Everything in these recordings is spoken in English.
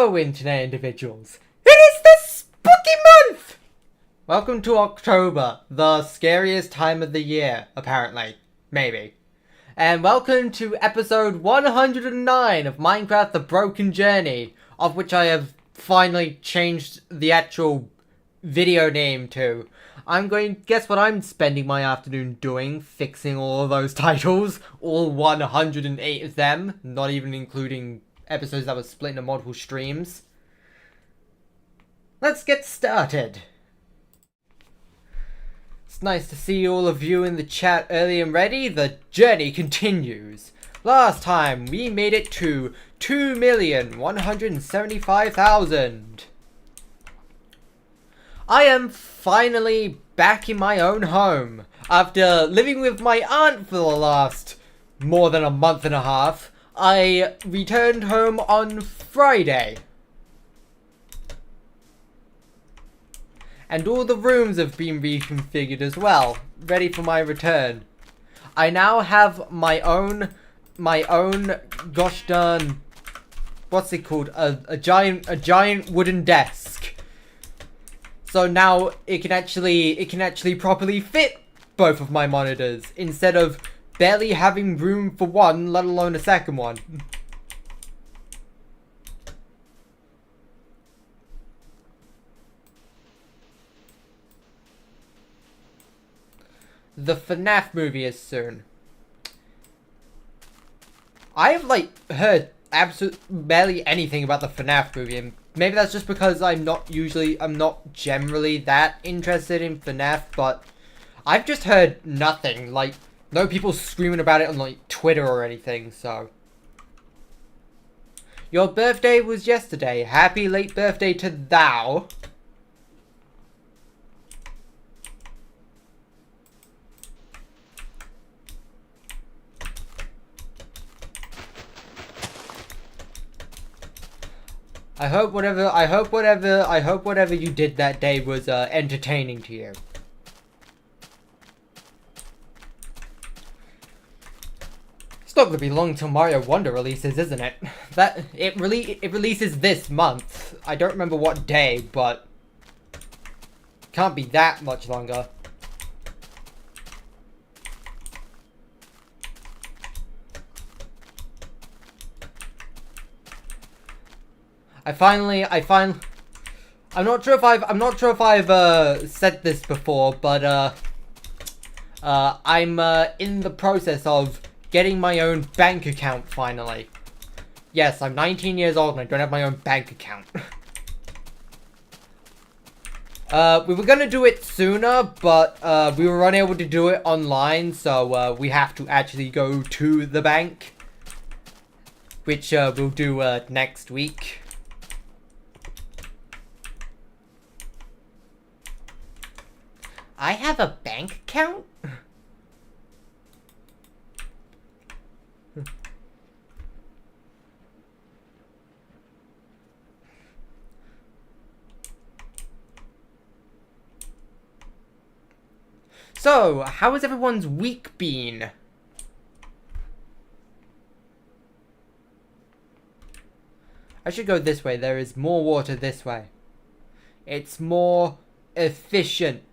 Hello, internet individuals. It is the spooky month! Welcome to October, the scariest time of the year, apparently. Maybe. And welcome to episode 109 of Minecraft The Broken Journey, of which I have finally changed the actual video name to. Guess what I'm spending my afternoon doing? Fixing all of those titles. All 108 of them, not even including episodes that were split into multiple streams. Let's get started. It's nice to see all of you in the chat early and ready. The journey continues. Last time we made it to 2,175,000. I am finally back in my own home. After living with my aunt for the last more than a month and a half, I returned home on Friday. And all the rooms have been reconfigured as well, ready for my return. I now have my own gosh darn, what's it called? A giant wooden desk. So now it can actually properly fit both of my monitors instead of barely having room for one, let alone a second one. The FNAF movie is soon. I have heard barely anything about the FNAF movie, and maybe that's just because I'm not generally that interested in FNAF, but I've just heard nothing, no people screaming about it on Twitter or anything, so. Your birthday was yesterday. Happy late birthday to thou. I hope whatever you did that day was entertaining to you. It's not gonna be long till Mario Wonder releases, isn't it? It releases this month. I don't remember what day, but can't be that much longer. I'm not sure if I've said this before, but I'm in the process of getting my own bank account finally. Yes, I'm 19 years old and I don't have my own bank account. We were gonna do it sooner, but we were unable to do it online, so we have to actually go to the bank, which we'll do next week. I have a bank account? So, how has everyone's week been? I should go this way. There is more water this way. It's more efficient.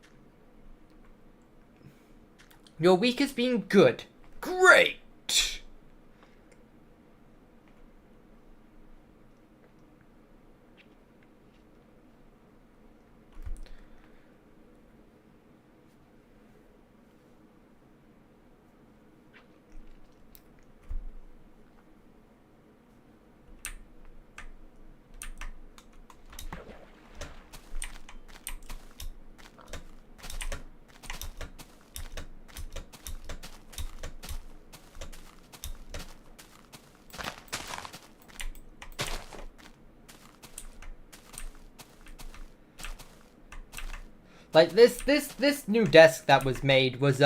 Your week has been good. Great! This new desk that was made was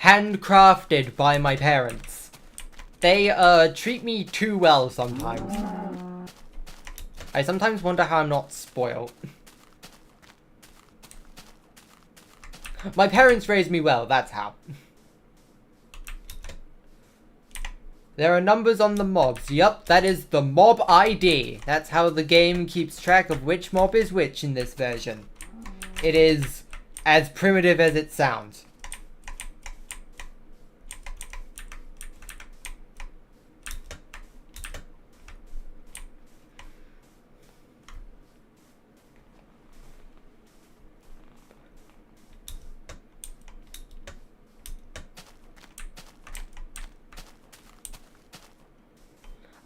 handcrafted by my parents. They treat me too well sometimes. I sometimes wonder how I'm not spoiled. My parents raised me well, that's how. There are numbers on the mobs. Yup, that is the mob ID. That's how the game keeps track of which mob is which in this version. It is as primitive as it sounds.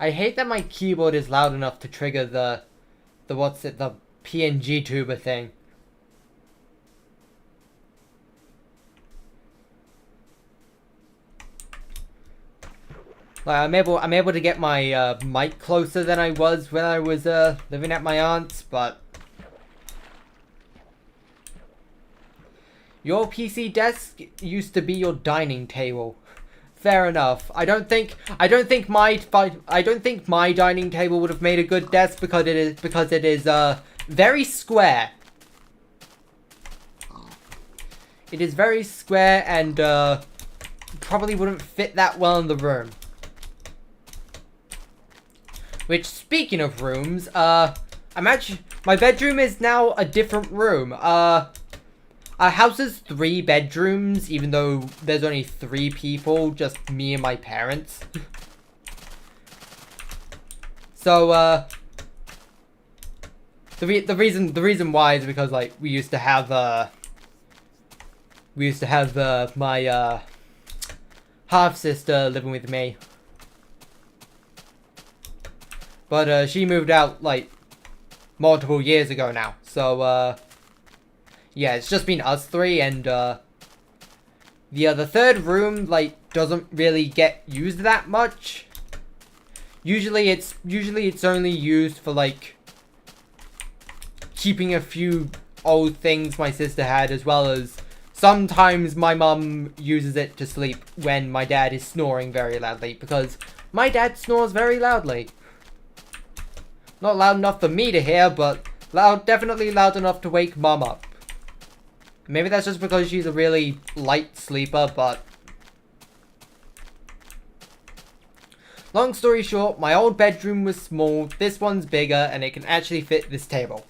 I hate that my keyboard is loud enough to trigger the PNG tuber thing. Like I'm able to get my mic closer than I was when I was living at my aunt's, but your PC desk used to be your dining table. Fair enough. I don't think my dining table would have made a good desk because it is very square. It is very square and probably wouldn't fit that well in the room. Which, speaking of rooms, my bedroom is now a different room. Our house has 3 bedrooms, even though there's only 3 people, just me and my parents. So, the reason why is because, like, we used to have my half sister living with me, but she moved out like multiple years ago now. So, yeah, it's just been us 3, and the 3rd room like doesn't really get used that much. Usually it's only used for like keeping a few old things my sister had, as well as sometimes my mum uses it to sleep when my dad is snoring very loudly, because my dad snores very loudly. Not loud enough for me to hear, but definitely loud enough to wake mum up. Maybe that's just because she's a really light sleeper, but long story short, my old bedroom was small, this one's bigger, and it can actually fit this table.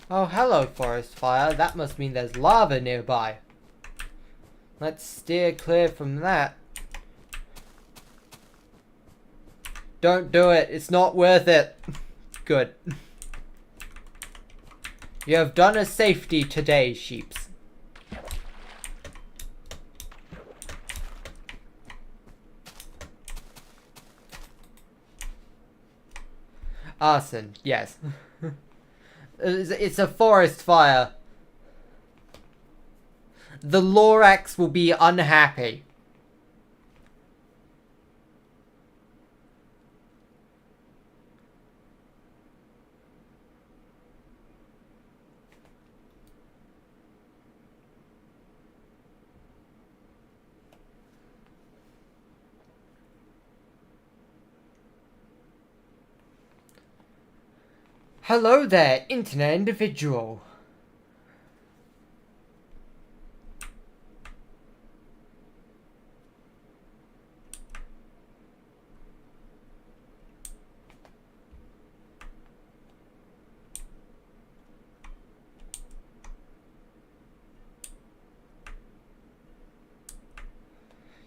Oh, hello, forest fire. That must mean there's lava nearby. Let's steer clear from that. Don't do it. It's not worth it. Good. You have done a safety today, sheeps. Arson, yes. It's a forest fire. The Lorax will be unhappy. Hello there, internet individual.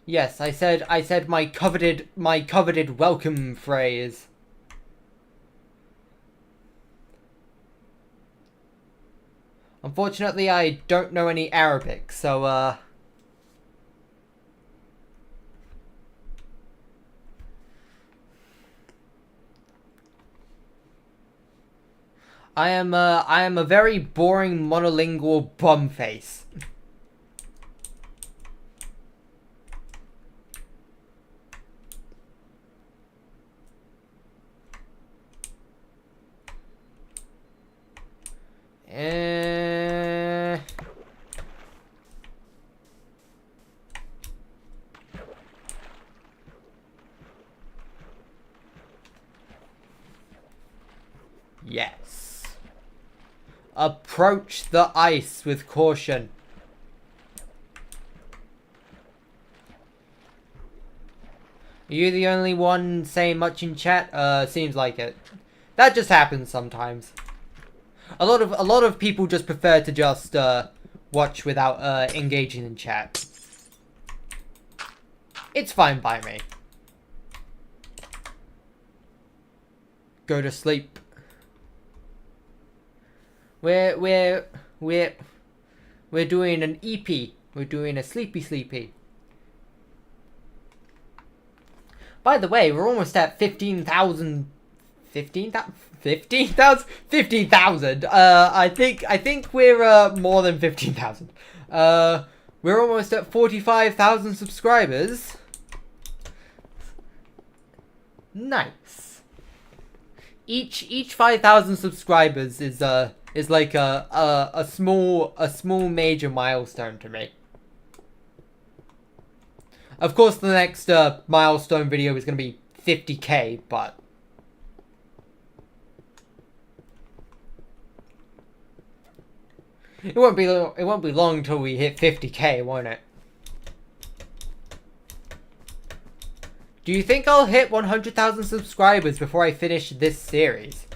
Yes, I said my coveted welcome phrase. Unfortunately, I don't know any Arabic, so, I am a very boring monolingual bum face. Yes. Approach the ice with caution. Are you the only one saying much in chat? Seems like it. That just happens sometimes. A lot of people just prefer to just watch without engaging in chat. It's fine by me. Go to sleep. We're doing an EP. We're doing a sleepy. By the way, we're almost at 15,000. 15,000? 15,000. I think we're more than 15,000. We're almost at 45,000 subscribers. Nice. Each 5,000 subscribers is like a small major milestone to me. Of course, the next milestone video is going to be 50k, but it won't be long until we hit 50k, won't it? Do you think I'll hit 100,000 subscribers before I finish this series?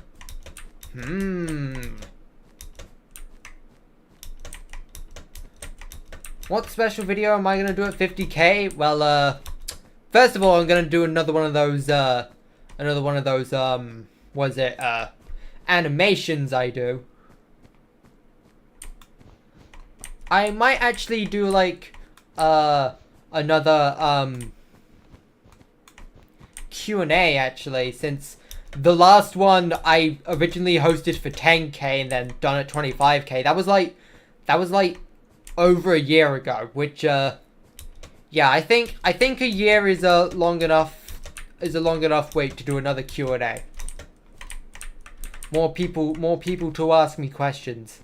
What special video am I gonna do at 50k? Well, first of all, I'm gonna do another one of those, animations I do. I might actually do, like, another, Q&A, actually, since the last one I originally hosted for 10k and then done at 25k. That was like over a year ago, which, yeah, I think a year is a long enough wait to do another Q&A. More people to ask me questions.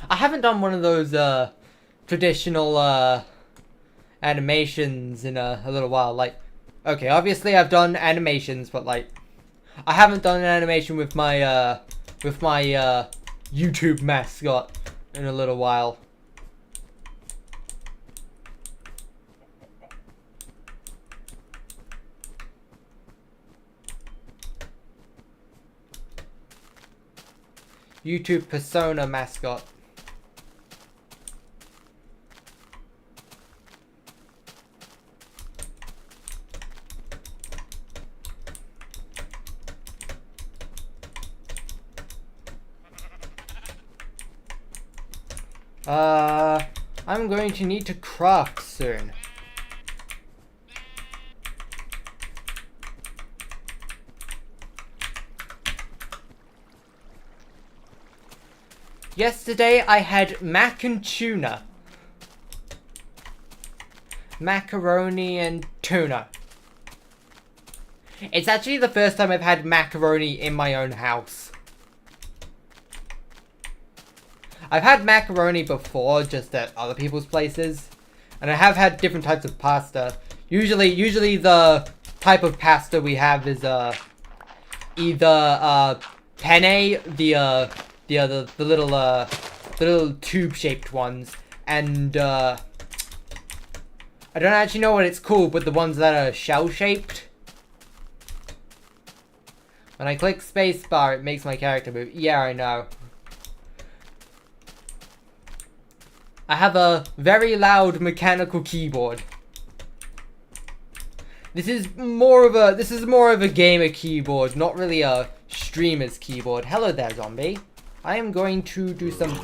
I haven't done one of those traditional animations in a little while. Like, okay, obviously I've done animations, but like, I haven't done an animation with my YouTube mascot in a little while. YouTube persona mascot. I'm going to need to craft soon. Yesterday I had mac and tuna. Macaroni and tuna. It's actually the first time I've had macaroni in my own house. I've had macaroni before, just at other people's places. And I have had different types of pasta. Usually the type of pasta we have is either penne, the little tube-shaped ones, and I don't actually know what it's called, but the ones that are shell-shaped. When I click spacebar, it makes my character move. Yeah, I know. I have a very loud mechanical keyboard. This is more of a gamer keyboard, not really a streamer's keyboard. Hello there, zombie. I am going to do some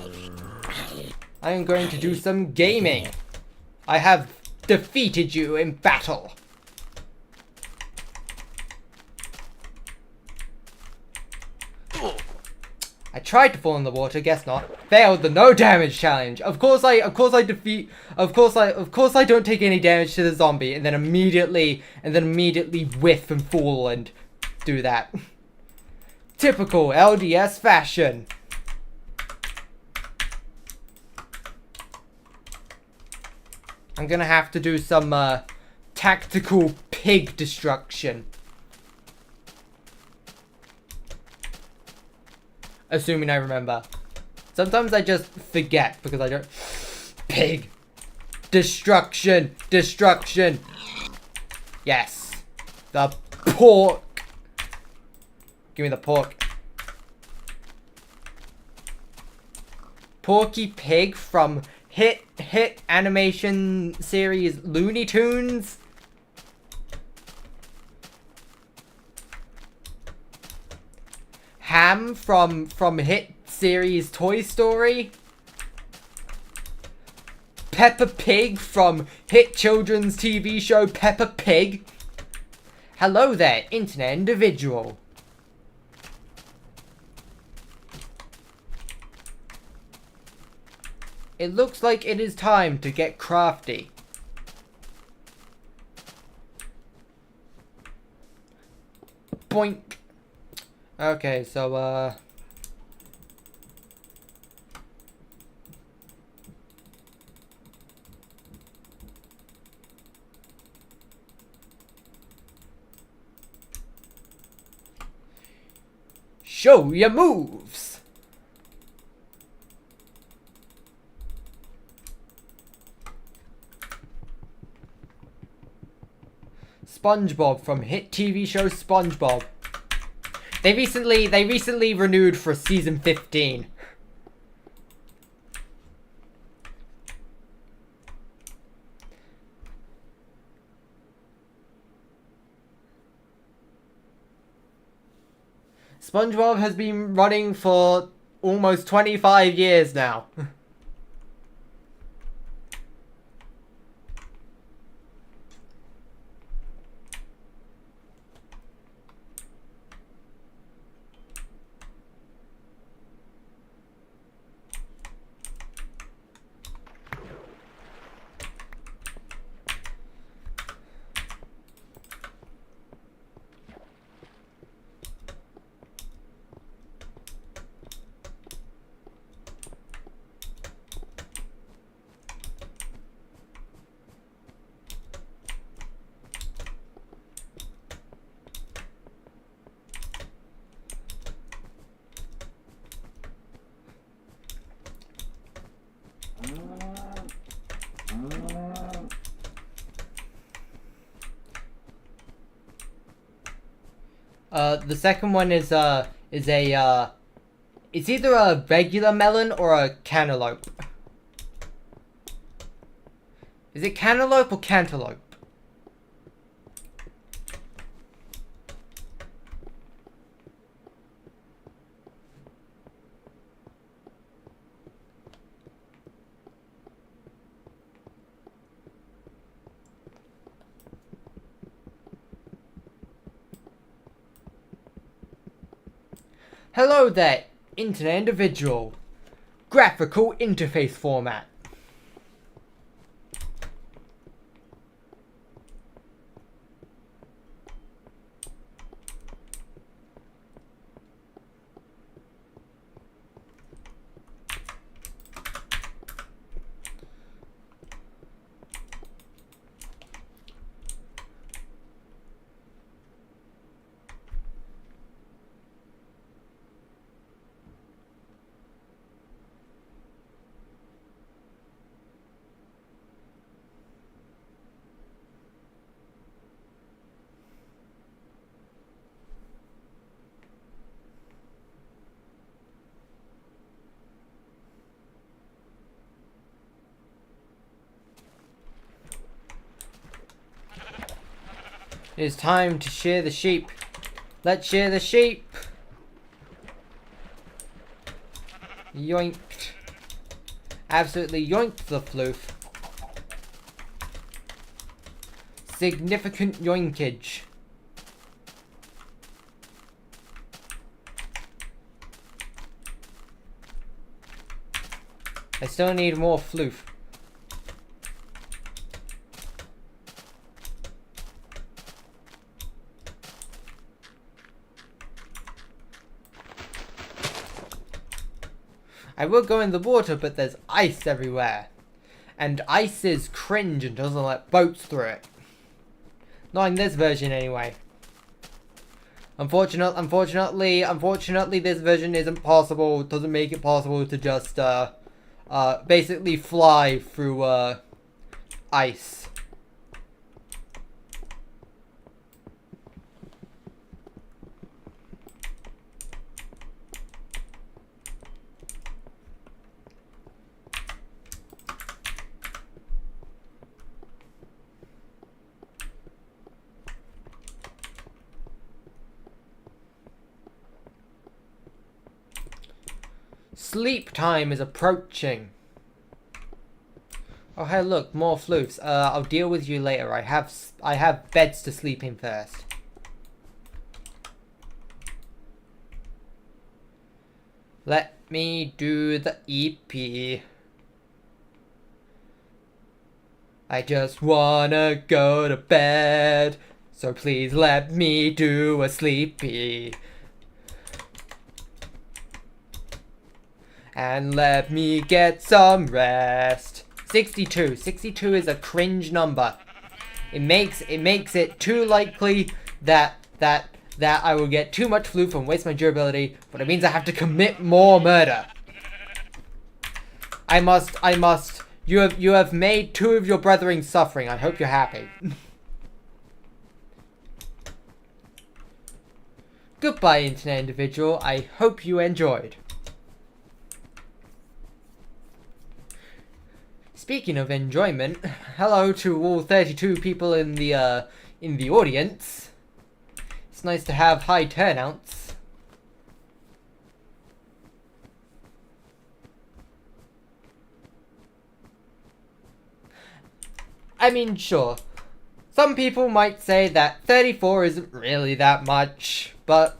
gaming. I have defeated you in battle. I tried to fall in the water, guess not. Failed the no damage challenge. Of course I don't take any damage to the zombie and then immediately whiff and fall and do that. Typical LDS fashion. I'm gonna have to do some tactical pig destruction. Assuming I remember. Sometimes I just forget because I don't. Pig. Destruction. Destruction. Yes. The pork. Give me the pork. Porky Pig from hit animation series Looney Tunes. Ham from hit series Toy Story. Peppa Pig from hit children's TV show Peppa Pig. Hello there, internet individual. It looks like it is time to get crafty. Boink. Okay, so, show your moves! SpongeBob from hit TV show SpongeBob. They recently renewed for season 15. SpongeBob has been running for almost 25 years now. The second one is it's either a regular melon or a cantaloupe. Is it cantaloupe or cantaloupe? Hello there, internet individual. Graphical interface format. It is time to shear the sheep. Let's shear the sheep. Yoinked. Absolutely yoinked the floof. Significant yoinkage. I still need more floof. I will go in the water, but there's ice everywhere. And ice is cringe and doesn't let boats through it. Not in this version anyway. Unfortunately, this version isn't possible. It doesn't make it possible to just, basically fly through, ice. Sleep time is approaching. Oh hey, look, more floofs. I'll deal with you later. I have beds to sleep in first. Let me do the EP. I just wanna go to bed, so please let me do a sleepy. And let me get some rest. 62. 62 is a cringe number. It makes it too likely that I will get too much floof and waste my durability, but it means I have to commit more murder. I must. You have made two of your brethren suffering. I hope you're happy. Goodbye, internet individual. I hope you enjoyed. Speaking of enjoyment, hello to all 32 people in the audience. It's nice to have high turnouts. I mean, sure. Some people might say that 34 isn't really that much, but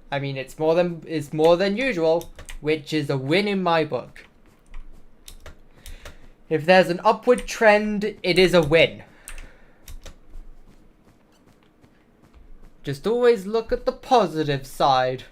I mean, it's more than usual, which is a win in my book. If there's an upward trend, it is a win. Just always look at the positive side.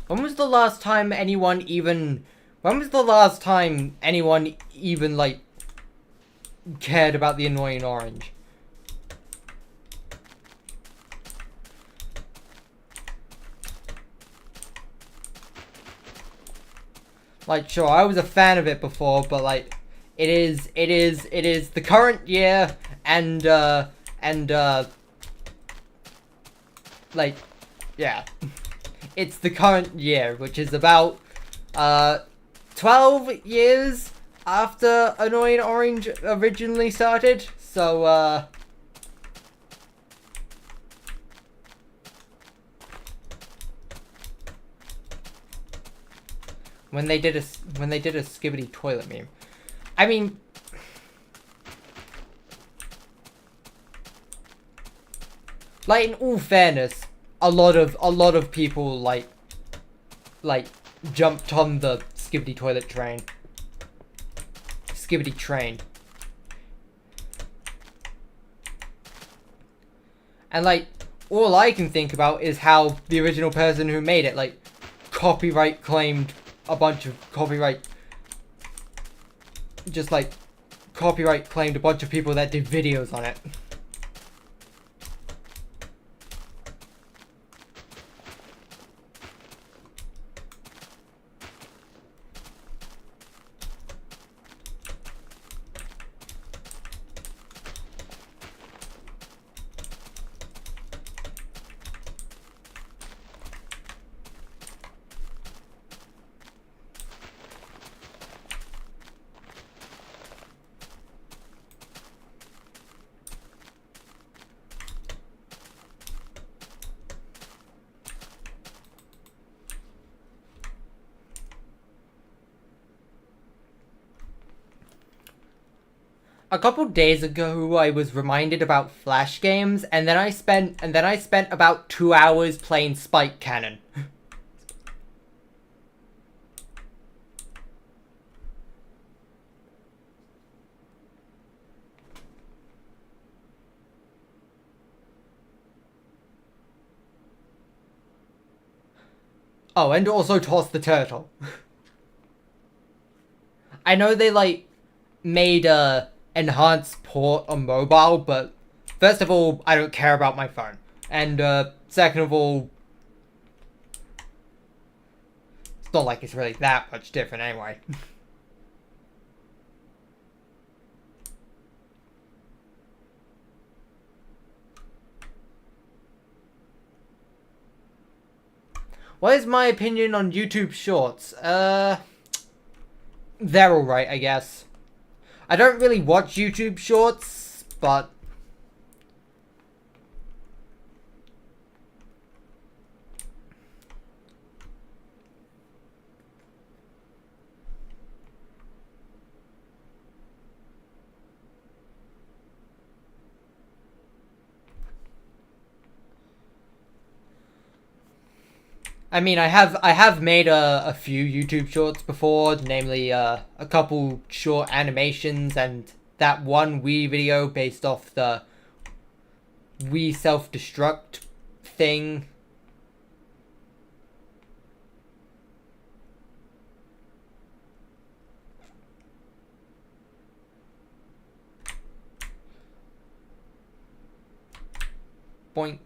When was the last time anyone even like cared about the annoying orange? Like, sure, I was a fan of it before, but like, it is the current year, and like, yeah. It's the current year, which is about 12 years after Annoying Orange originally started. So when they did a Skibidi Toilet meme, I mean, like, in all fairness, a lot of people like jumped on the Skibidi Toilet train. Skibidi train. And like, all I can think about is how the original person who made it, like, copyright claimed a bunch of copyright claimed a bunch of people that did videos on it. A couple days ago, I was reminded about Flash games, and then I spent about 2 hours playing Spike Cannon. Oh, and also Toss the Turtle. I know they, like, made a enhanced port on mobile, but first of all, I don't care about my phone. And, second of all, it's not like it's really that much different anyway. What is my opinion on YouTube Shorts? They're alright, I guess. I don't really watch YouTube Shorts, but I mean, I have made a few YouTube shorts before, namely a couple short animations and that one Wii video based off the Wii self-destruct thing. Boink.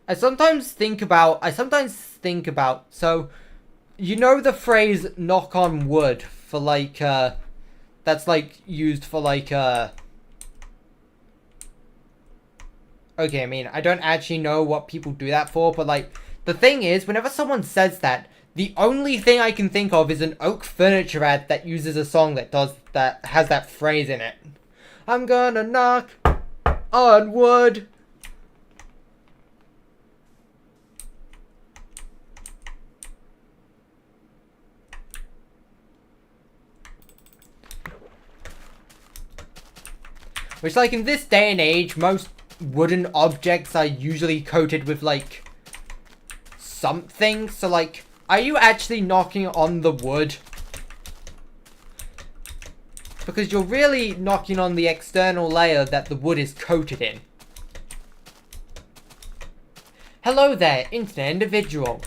I sometimes think about, so, you know the phrase knock on wood for like, that's like used for like, okay, I mean, I don't actually know what people do that for, but like, the thing is, whenever someone says that, the only thing I can think of is an Oak Furniture ad that uses a song that has that phrase in it. I'm gonna knock on wood. Which, like, in this day and age, most wooden objects are usually coated with, like, something. So, like, are you actually knocking on the wood? Because you're really knocking on the external layer that the wood is coated in. Hello there, internet individual.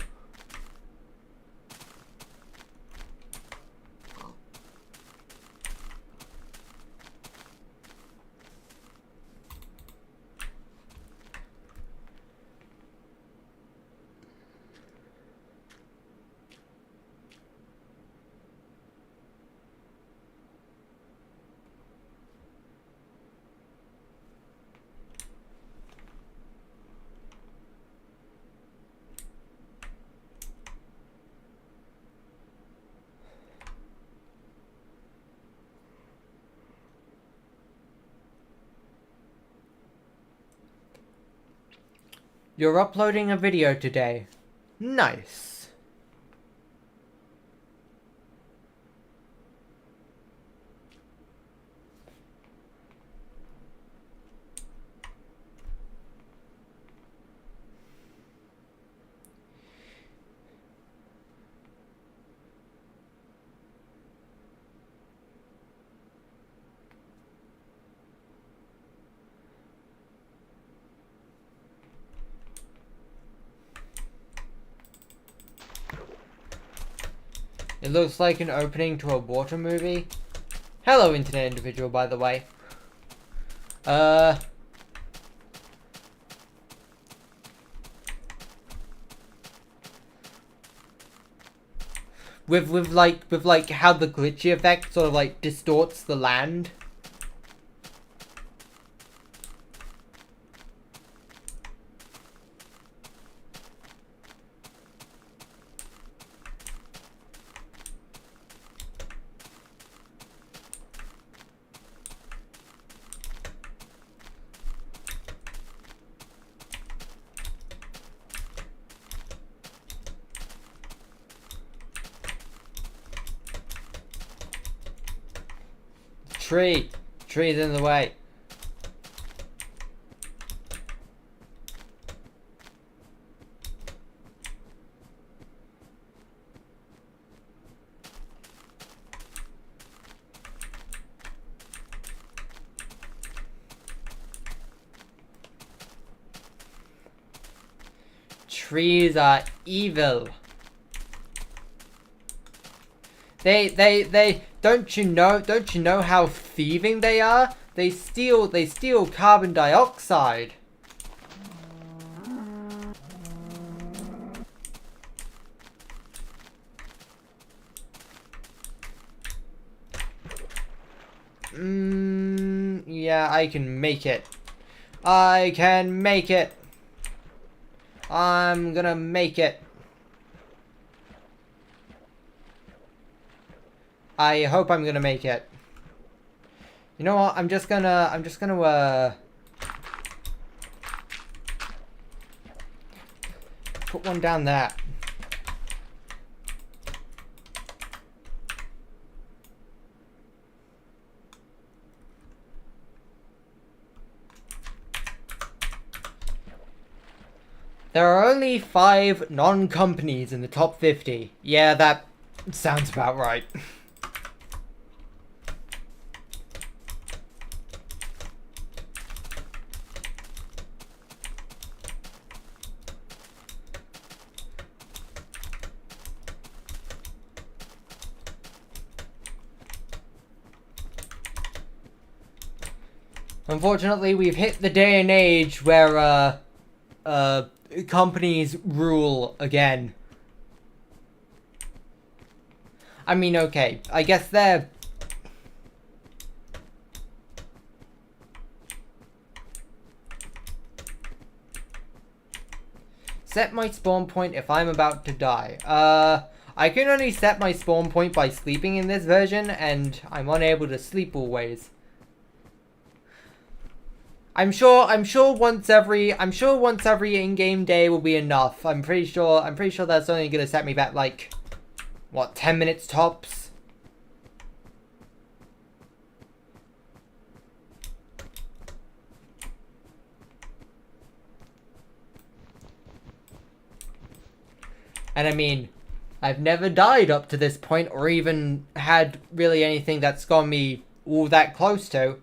You're uploading a video today. Nice. It looks like an opening to a water movie. Hello, internet individual, by the way. With like how the glitchy effect sort of like distorts the land. tree. Tree's in the way. Trees are evil. They don't you know how thieving they are? They steal carbon dioxide. Yeah, I can make it. I can make it. I'm gonna make it. I hope I'm gonna make it. You know what? I'm just gonna put one down there. There are only 5 non-companies in the top 50. Yeah, that sounds about right. Unfortunately, we've hit the day and age where, companies rule again. I mean, okay, I guess they're... Set my spawn point if I'm about to die. I can only set my spawn point by sleeping in this version, and I'm unable to sleep always. I'm sure once every in-game day will be enough. I'm pretty sure that's only gonna set me back like, what, 10 minutes tops? And I mean, I've never died up to this point or even had really anything that's got me all that close to.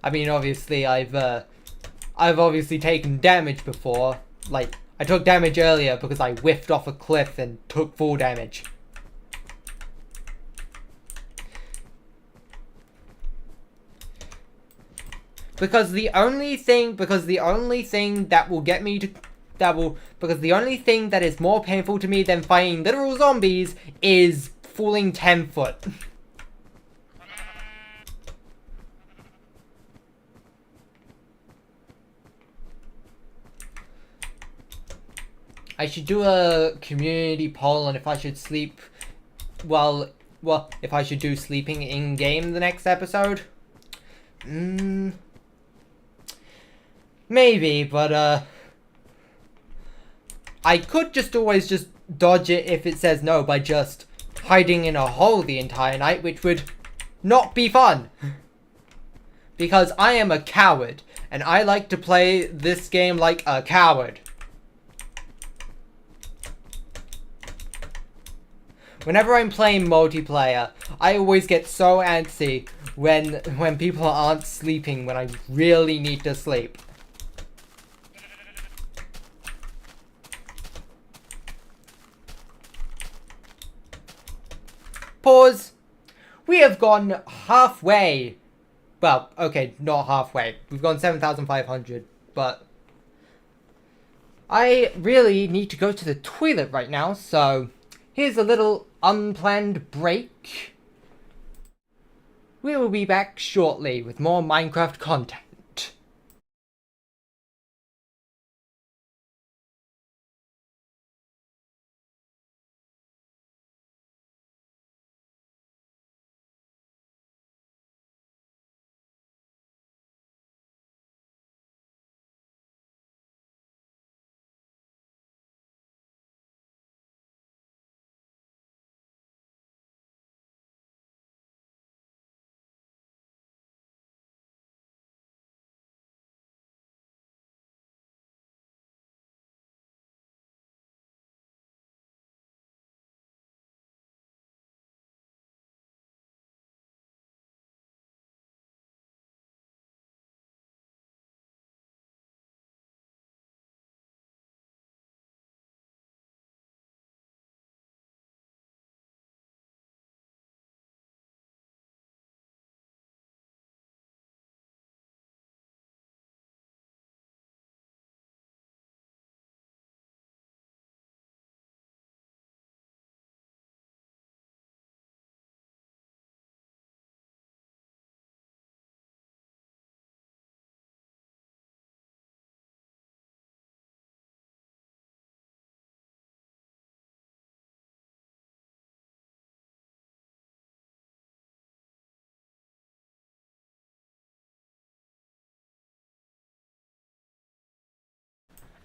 I mean, obviously, I've obviously taken damage before. Like, I took damage earlier because I whiffed off a cliff and took full damage. Because the only thing that will get me to... Because the only thing that is more painful to me than fighting literal zombies is falling 10 foot. I should do a community poll on if I should sleep, well, if I should do sleeping in-game the next episode. Maybe, but, I could just always just dodge it if it says no by just hiding in a hole the entire night, which would not be fun. Because I am a coward, and I like to play this game like a coward. Whenever I'm playing multiplayer, I always get so antsy when people aren't sleeping when I really need to sleep. Pause. We have gone halfway. Well, okay, not halfway. We've gone 7,500, but I really need to go to the toilet right now, so here's a little unplanned break. We will be back shortly with more Minecraft content.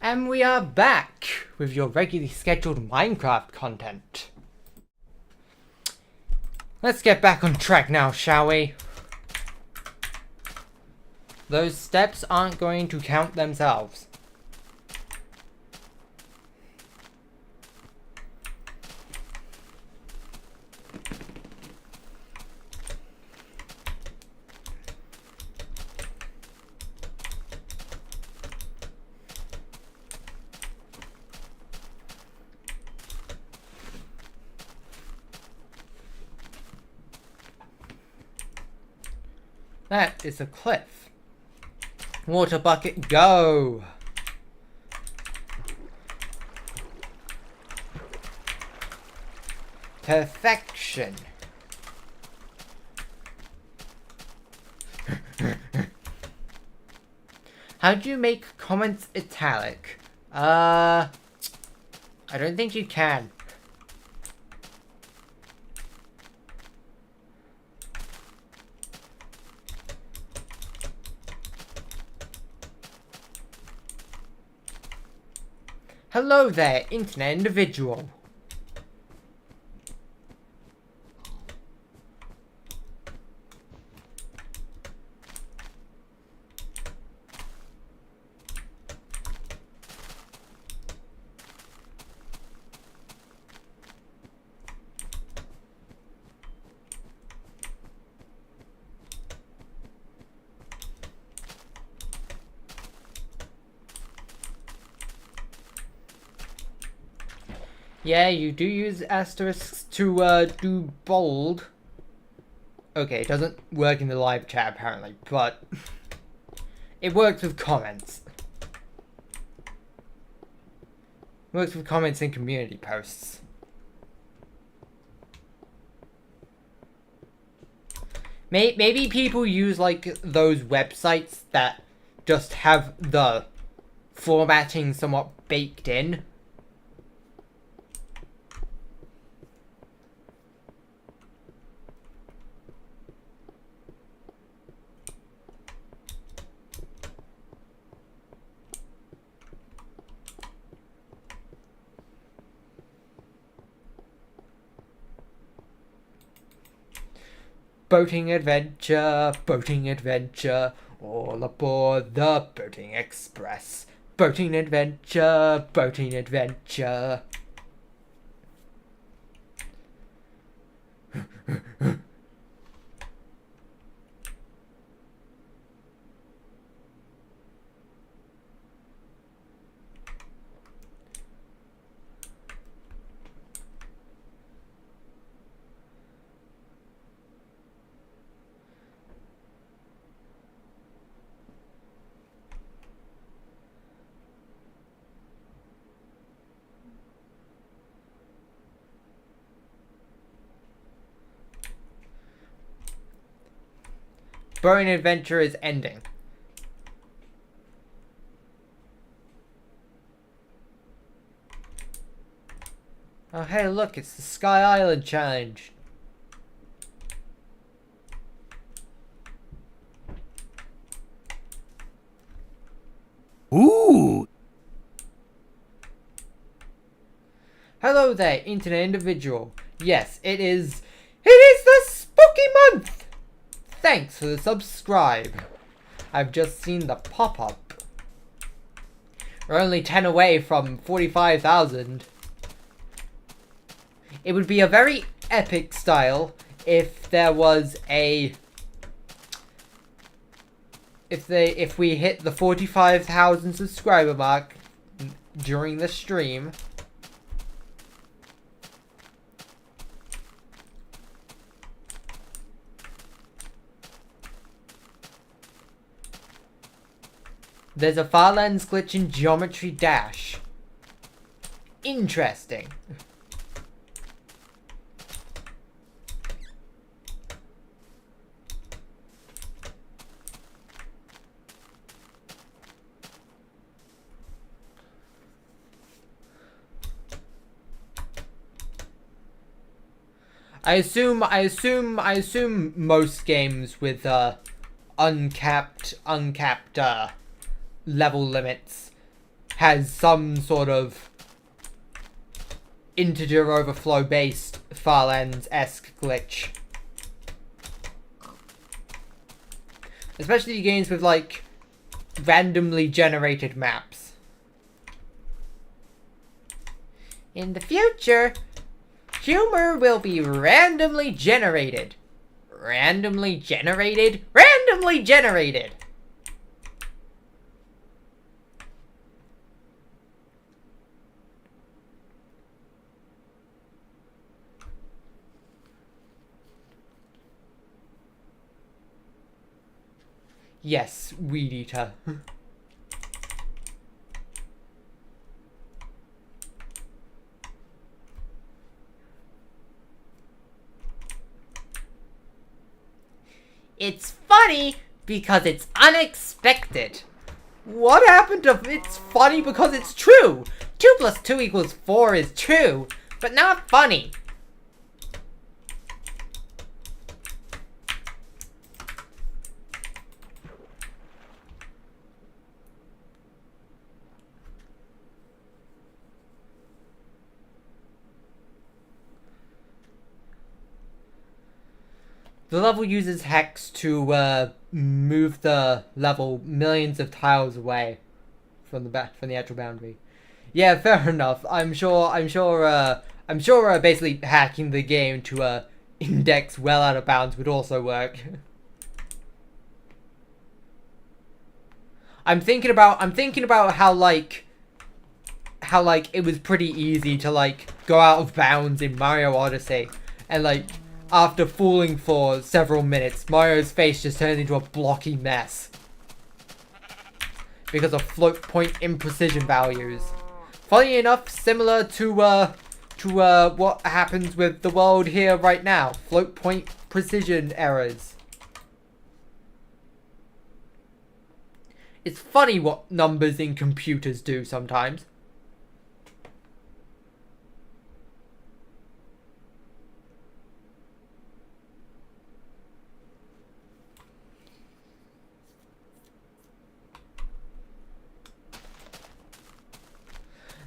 And we are back with your regularly scheduled Minecraft content. Let's get back on track now, shall we? Those steps aren't going to count themselves. That is a cliff. Water bucket, go! Perfection. How do you make comments italic? I don't think you can. Hello there, internet individual. Yeah, you do use asterisks to do bold. Okay, it doesn't work in the live chat apparently, but it works with comments. Works with comments in community posts. Maybe people use like those websites that just have the formatting somewhat baked in. Boating adventure, all aboard the Boating Express. Boating adventure, boating adventure. Boating adventure is ending. Oh hey look, it's the Sky Island challenge. Ooh! Hello there, internet individual. Yes, it is the spooky month! Thanks for the subscribe. I've just seen the pop-up. We're only 10 away from 45,000. It would be a very epic style if there was a... If we hit the 45,000 subscriber mark during the stream. There's a Farlands glitch in Geometry Dash. Interesting. I assume most games with uncapped level limits has some sort of integer overflow based Farlands-esque glitch. Especially games with like randomly generated maps. In the future, humor will be randomly generated. Randomly generated? Randomly generated! Yes, Weed Eater. It's funny because it's unexpected. What happened to it's funny because it's true? 2 plus 2 equals 4 is true, but not funny. The level uses hex to move the level millions of tiles away from the actual boundary. Yeah, fair enough. I'm sure basically hacking the game to index well out of bounds would also work. I'm thinking about how it was pretty easy to like go out of bounds in Mario Odyssey, and like after fooling for several minutes, Mario's face just turned into a blocky mess because of float point imprecision values. Funny enough, similar to what happens with the world here right now. Float point precision errors. It's funny what numbers in computers do sometimes.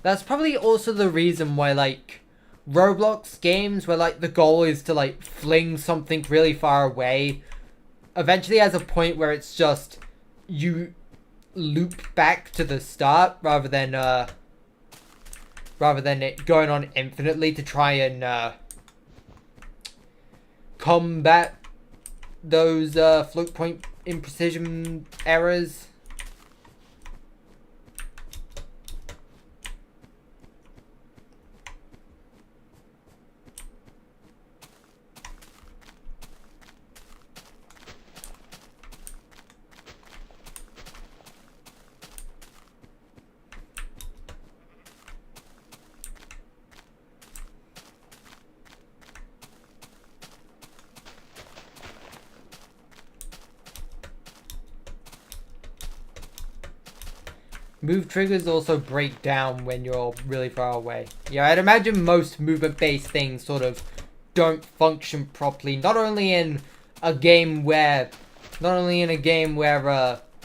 That's probably also the reason why, like, Roblox games where, like, the goal is to, like, fling something really far away eventually has a point where it's just you loop back to the start rather than it going on infinitely to try and combat those float point imprecision errors. Move triggers also break down when you're really far away. Yeah, I'd imagine most movement-based things sort of don't function properly. Not only in a game where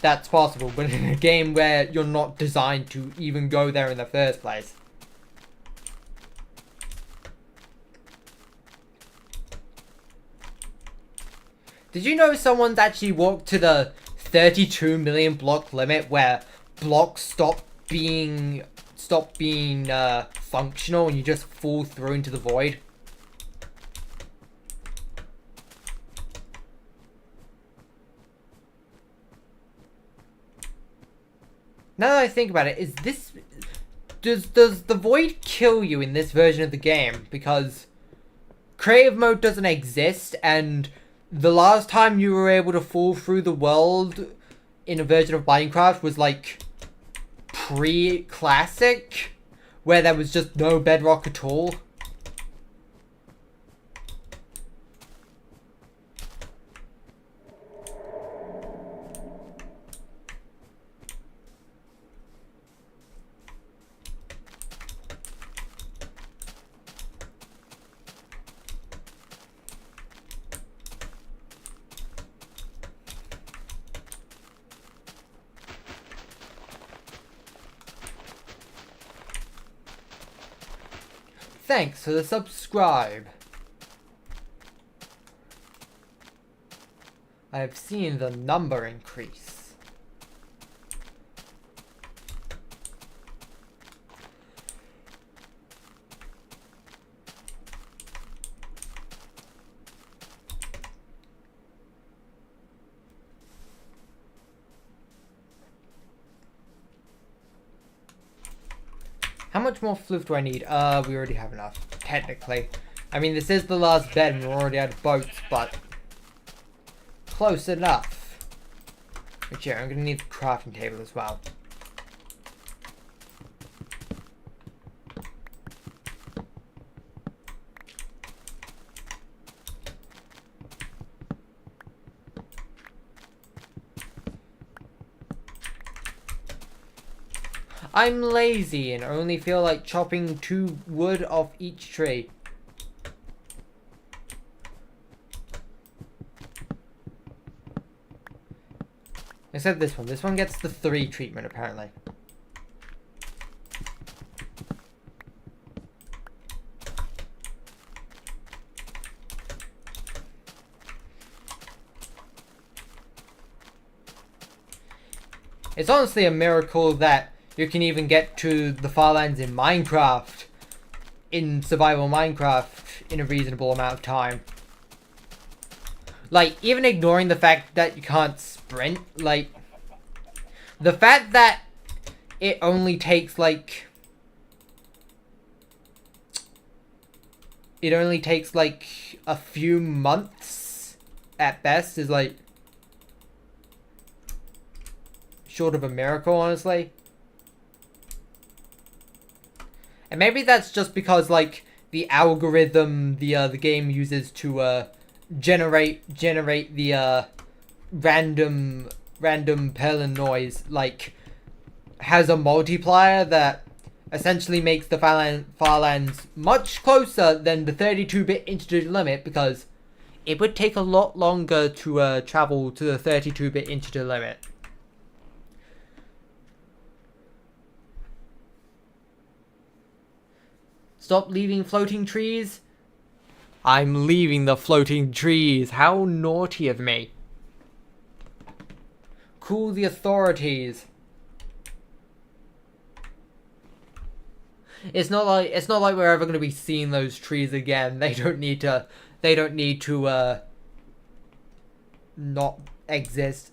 that's possible, but in a game where you're not designed to even go there in the first place. Did you know someone's actually walked to the 32 million block limit where blocks stop being functional and you just fall through into the void? Now that I think about it, does the void kill you in this version of the game? Because creative mode doesn't exist, and the last time you were able to fall through the world in a version of Minecraft was like pre-classic, where there was just no bedrock at all. thanks for the subscribe. I have seen the number increase. How much more floof do I need? We already have enough, technically. I mean, this is the last bed and we're already out of boats, but close enough. But yeah, I'm gonna need the crafting table as well. I'm lazy and only feel like chopping 2 wood off each tree. Except this one. This one gets the 3 treatment, apparently. It's honestly a miracle that you can even get to the Farlands in Minecraft, in survival Minecraft, in a reasonable amount of time. Like, even ignoring the fact that you can't sprint, like, the fact that it only takes, like, a few months at best is, like, short of a miracle, honestly. And maybe that's just because, like, the algorithm the game uses to generate the random Perlin noise, like, has a multiplier that essentially makes the Farlands much closer than the 32-bit integer limit, because it would take a lot longer to travel to the 32-bit integer limit. Stop leaving floating trees. I'm leaving the floating trees. How naughty of me. Call the authorities. It's not like we're ever going to be seeing those trees again. They don't need to not exist.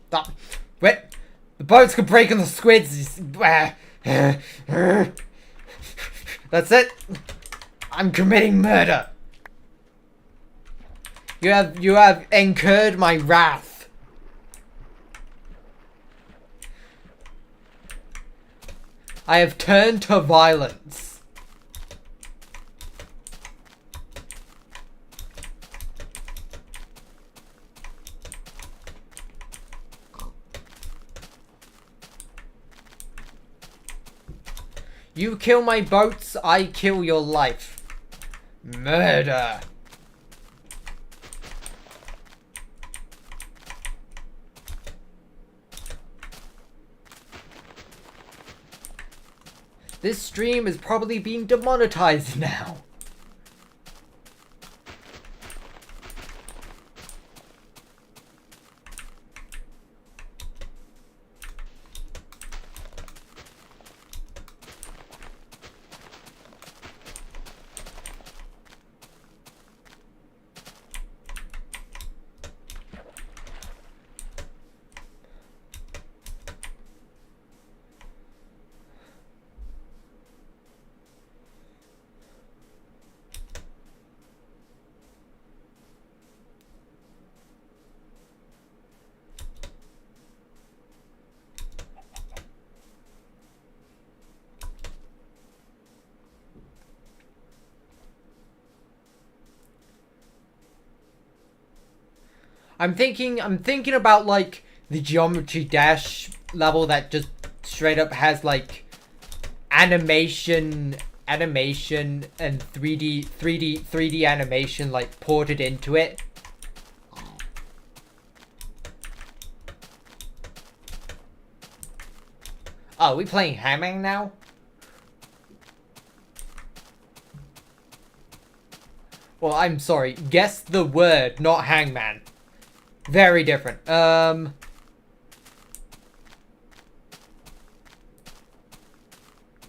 Stop. Wait. The boats could break on the squids. That's it. I'm committing murder. You have incurred my wrath. I have turned to violence. You kill my boats, I kill your life. Murder. This stream is probably being demonetized now. I'm thinking about, like, the geometry dash level that just straight up has, like, animation and 3D animation like ported into it. Oh, are we playing Hangman now? Well, I'm sorry. Guess the word, not Hangman. Very different.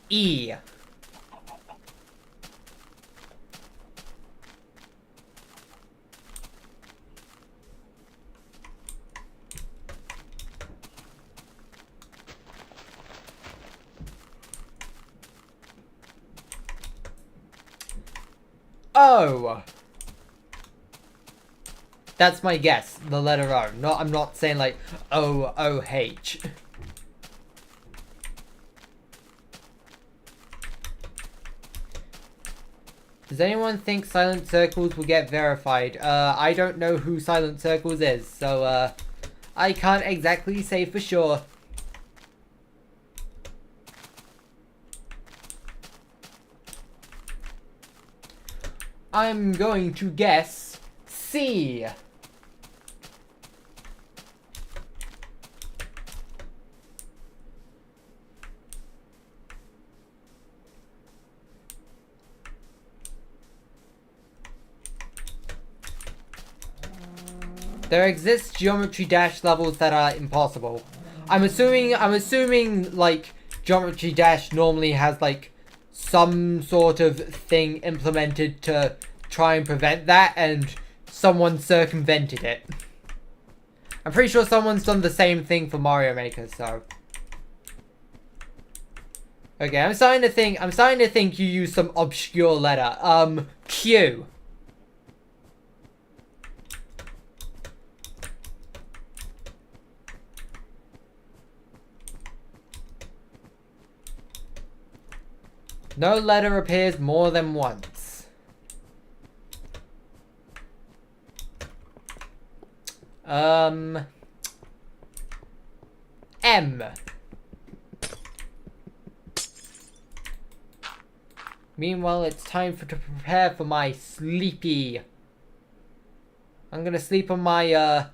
E. O. That's my guess. The letter O. I'm not saying like O-O-H. Does anyone think Silent Circles will get verified? I don't know who Silent Circles is, so I can't exactly say for sure. I'm going to guess C. There exists Geometry Dash levels that are impossible. I'm assuming like Geometry Dash normally has like some sort of thing implemented to try and prevent that, and someone circumvented it. I'm pretty sure someone's done the same thing for Mario Maker, so. Okay, I'm starting to think you used some obscure letter. Q. No letter appears more than once. M. Meanwhile, it's time to prepare for my sleepy. I'm gonna sleep on my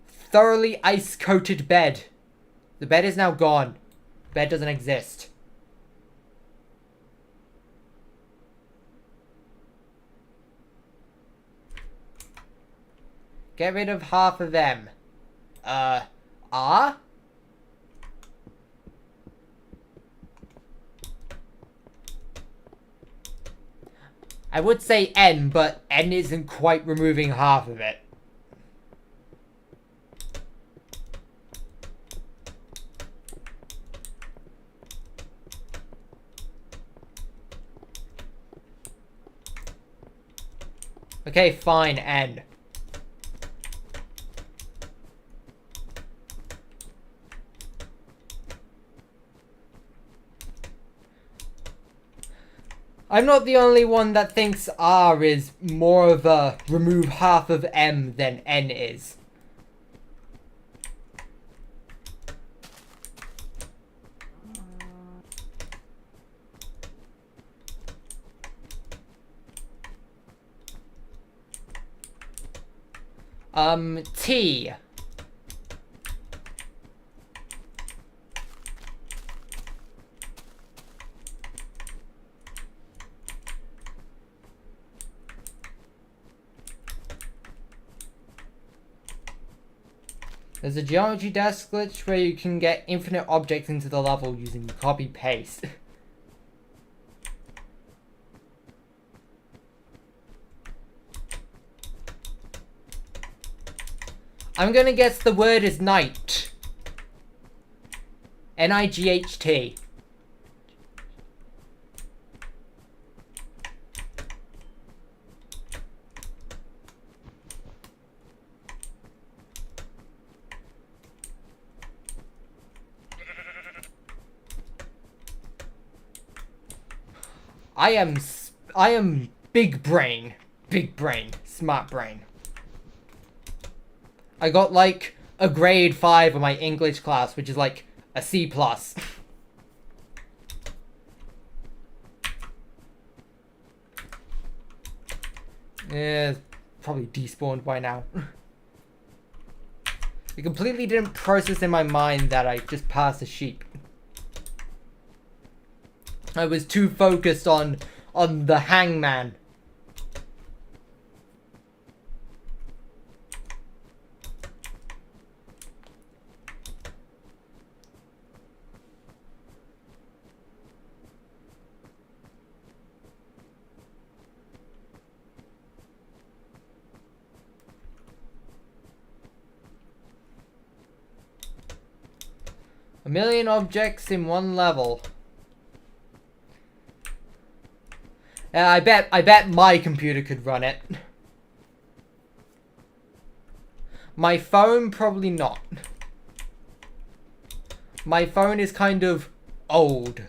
thoroughly ice-coated bed. The bed is now gone. The bed doesn't exist. Get rid of half of them. R? I would say N, but N isn't quite removing half of it. Okay, fine, N. I'm not the only one that thinks R is more of a remove half of M than N is. T. There's a geometry dash glitch where you can get infinite objects into the level using copy-paste. I'm gonna guess the word is night. N-I-G-H-T. I am big brain, smart brain. I got like a grade 5 in my English class, which is like a C+. Yeah, probably despawned by now. It completely didn't process in my mind that I just passed a sheep. I was too focused on the Hangman. A million objects in one level. I bet my computer could run it. My phone, probably not. My phone is kind of old.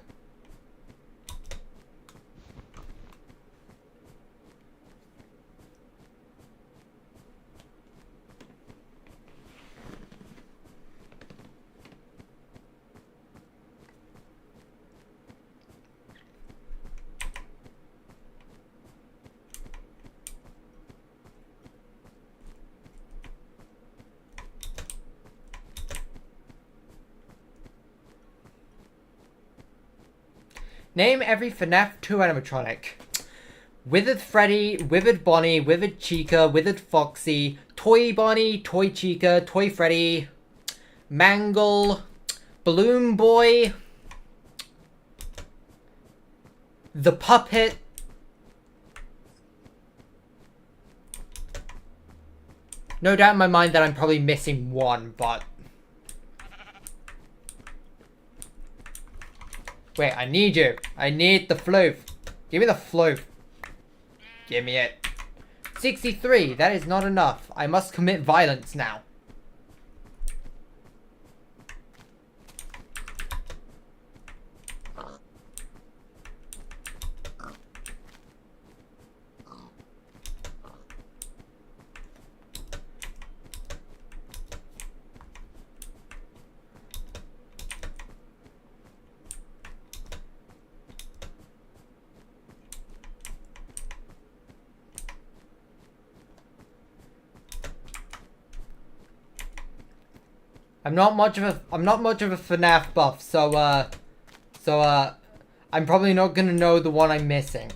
Name every FNAF 2 animatronic. Withered Freddy, Withered Bonnie, Withered Chica, Withered Foxy, Toy Bonnie, Toy Chica, Toy Freddy, Mangle, Balloon Boy, the Puppet, no doubt in my mind that I'm probably missing one, but... Wait, I need you. I need the Floof. Give me the Floof. Give me it. 63. That is not enough. I must commit violence now. I'm not much of a FNAF buff, so I'm probably not gonna know the one I'm missing.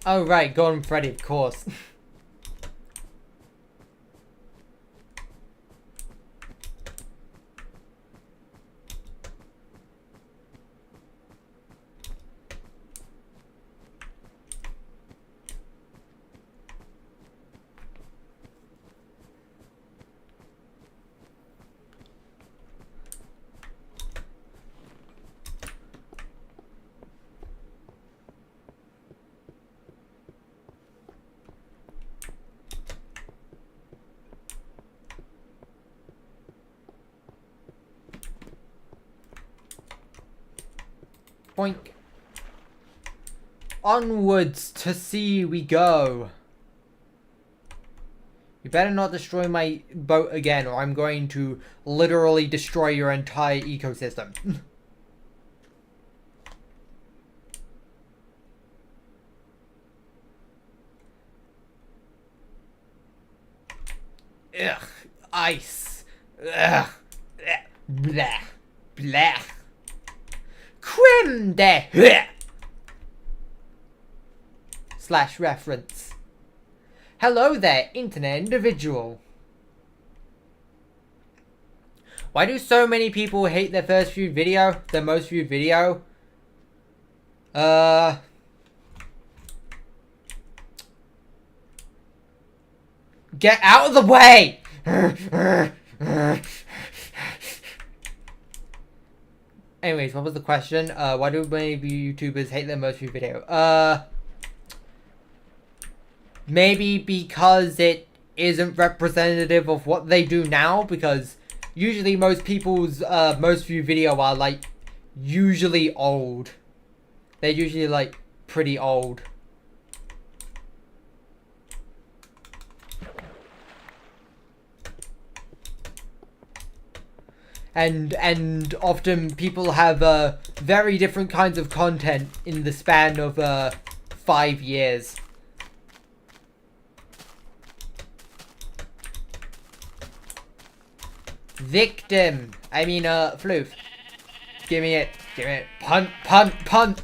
Oh right, Golden Freddy, of course. Boink. Onwards to sea we go. You better not destroy my boat again, or I'm going to literally destroy your entire ecosystem. Ugh. Ice. Ugh. Blah. Blah. Creme de / reference. Hello there, internet individual. Why do so many people hate their most viewed video? Get out of the way! Anyways, what was the question? Why do many YouTubers hate their most viewed video? Maybe because it isn't representative of what they do now, because usually most people's most viewed video are like usually old. They're usually like pretty old. And often people have very different kinds of content in the span of 5 years. Victim. I mean, Floof. Give me it. Give me it. Punt, punt, punt.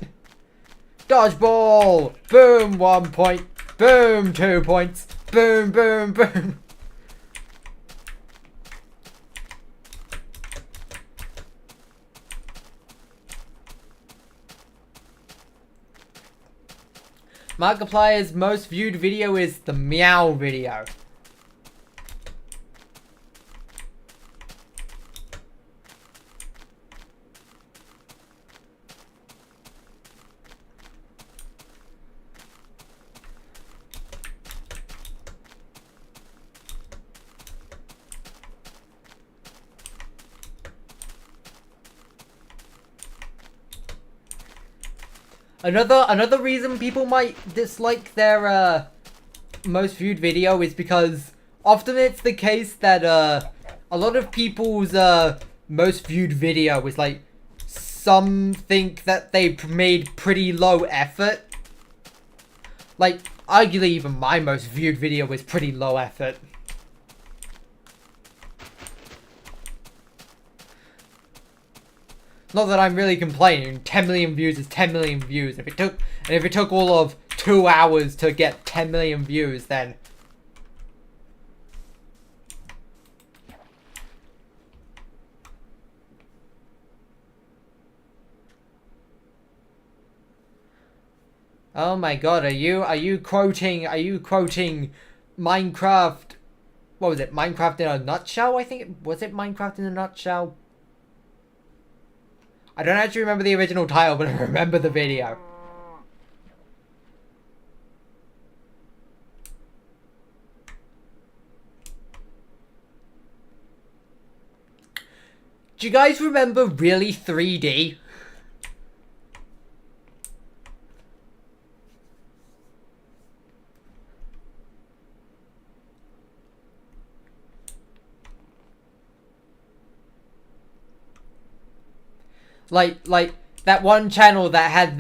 Dodgeball. Boom, 1 point. Boom, 2 points. Boom, boom, boom. Markiplier's most viewed video is the meow video. Another reason people might dislike their most viewed video is because often it's the case that a lot of people's most viewed video is like, some think that they made pretty low effort. Like, arguably even my most viewed video is pretty low effort. Not that I'm really complaining. 10 million views is 10 million views. If it took all of 2 hours to get 10 million views, then oh my god, are you quoting Minecraft? What was it? Minecraft in a nutshell, I think. Was it Minecraft in a nutshell? I don't actually remember the original title, but I remember the video. Do you guys remember Really 3D? Like that one channel that had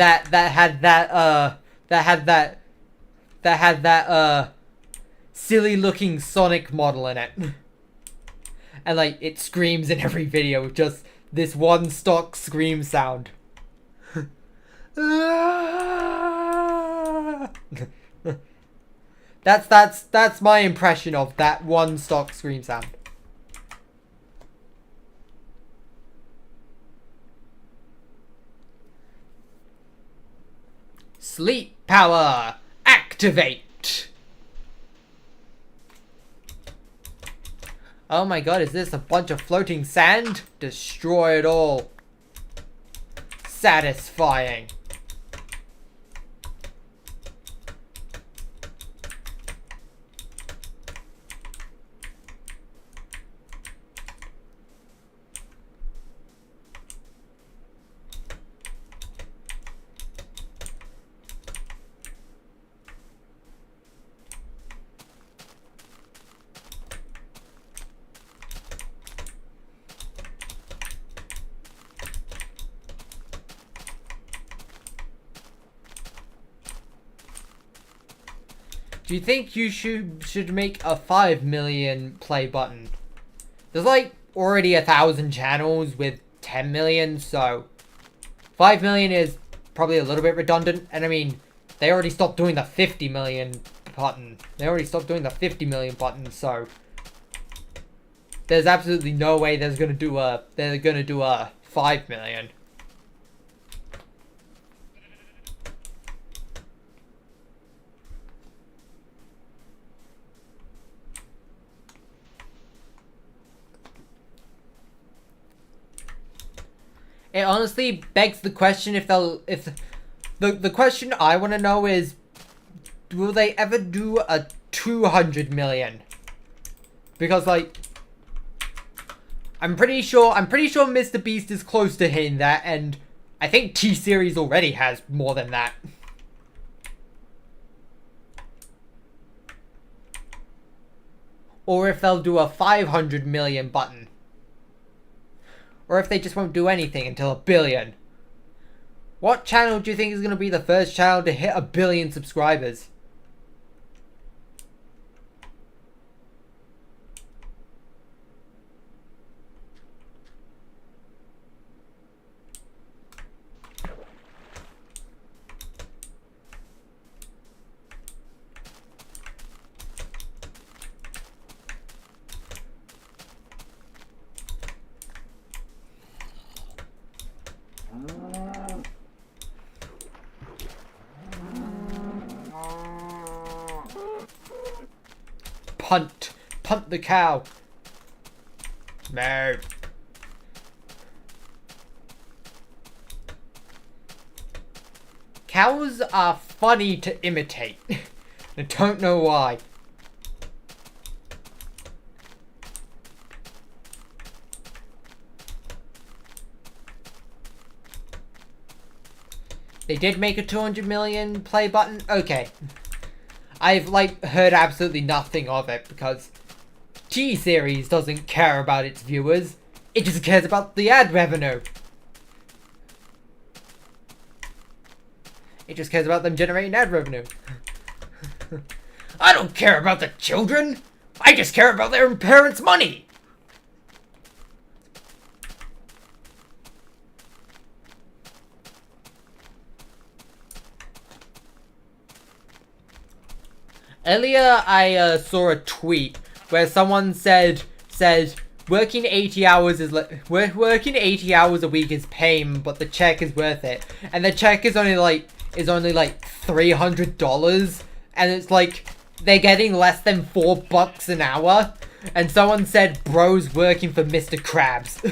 that silly looking Sonic model in it. And like it screams in every video with just this one stock scream sound. That's my impression of that one stock scream sound. Sleep power activate. Oh my god, is this a bunch of floating sand? Destroy it all. Satisfying. Do you think you should make a 5 million play button? There's like already 1,000 channels with 10 million, so 5 million is probably a little bit redundant. And I mean, they already stopped doing the 50 million button. So there's absolutely no way they're gonna do a 5 million. It honestly begs the question the question I want to know is, will they ever do a 200 million? Because, like, I'm pretty sure Mr. Beast is close to hitting that, and I think T-Series already has more than that. Or if they'll do a 500 million button. Or if they just won't do anything until 1 billion. What channel do you think is going to be the first channel to hit 1 billion subscribers? Punt the cow. No. Cows are funny to imitate. I don't know why. They did make a 200 million play button? Okay. I've, like, heard absolutely nothing of it because T-Series doesn't care about its viewers. It just cares about the ad revenue. It just cares about them generating ad revenue. I don't care about the children. I just care about their parents' money. Earlier, I saw a tweet where someone said working 80 hours is working 80 hours a week is pain, but the check is worth it. And the check is only like $300, and it's like they're getting less than $4 an hour. And someone said, "Bro's working for Mr. Krabs."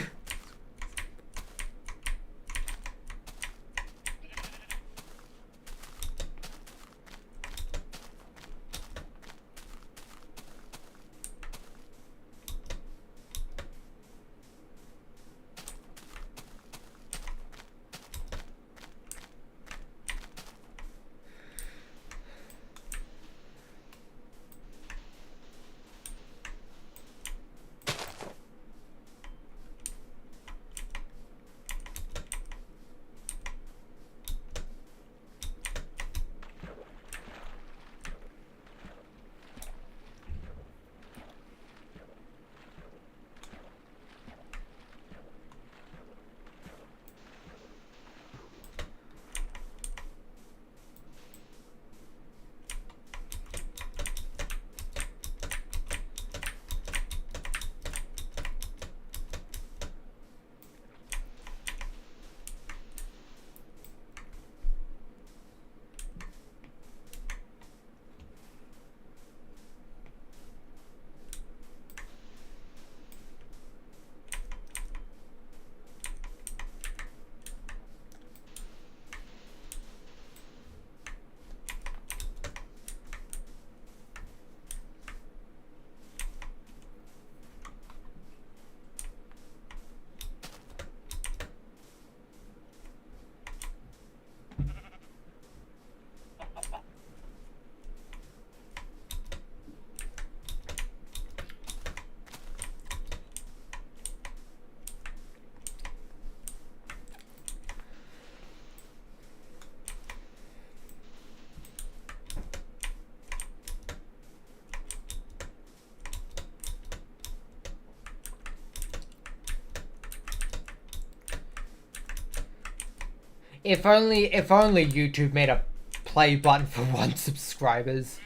If only YouTube made a play button for 1 subscribers.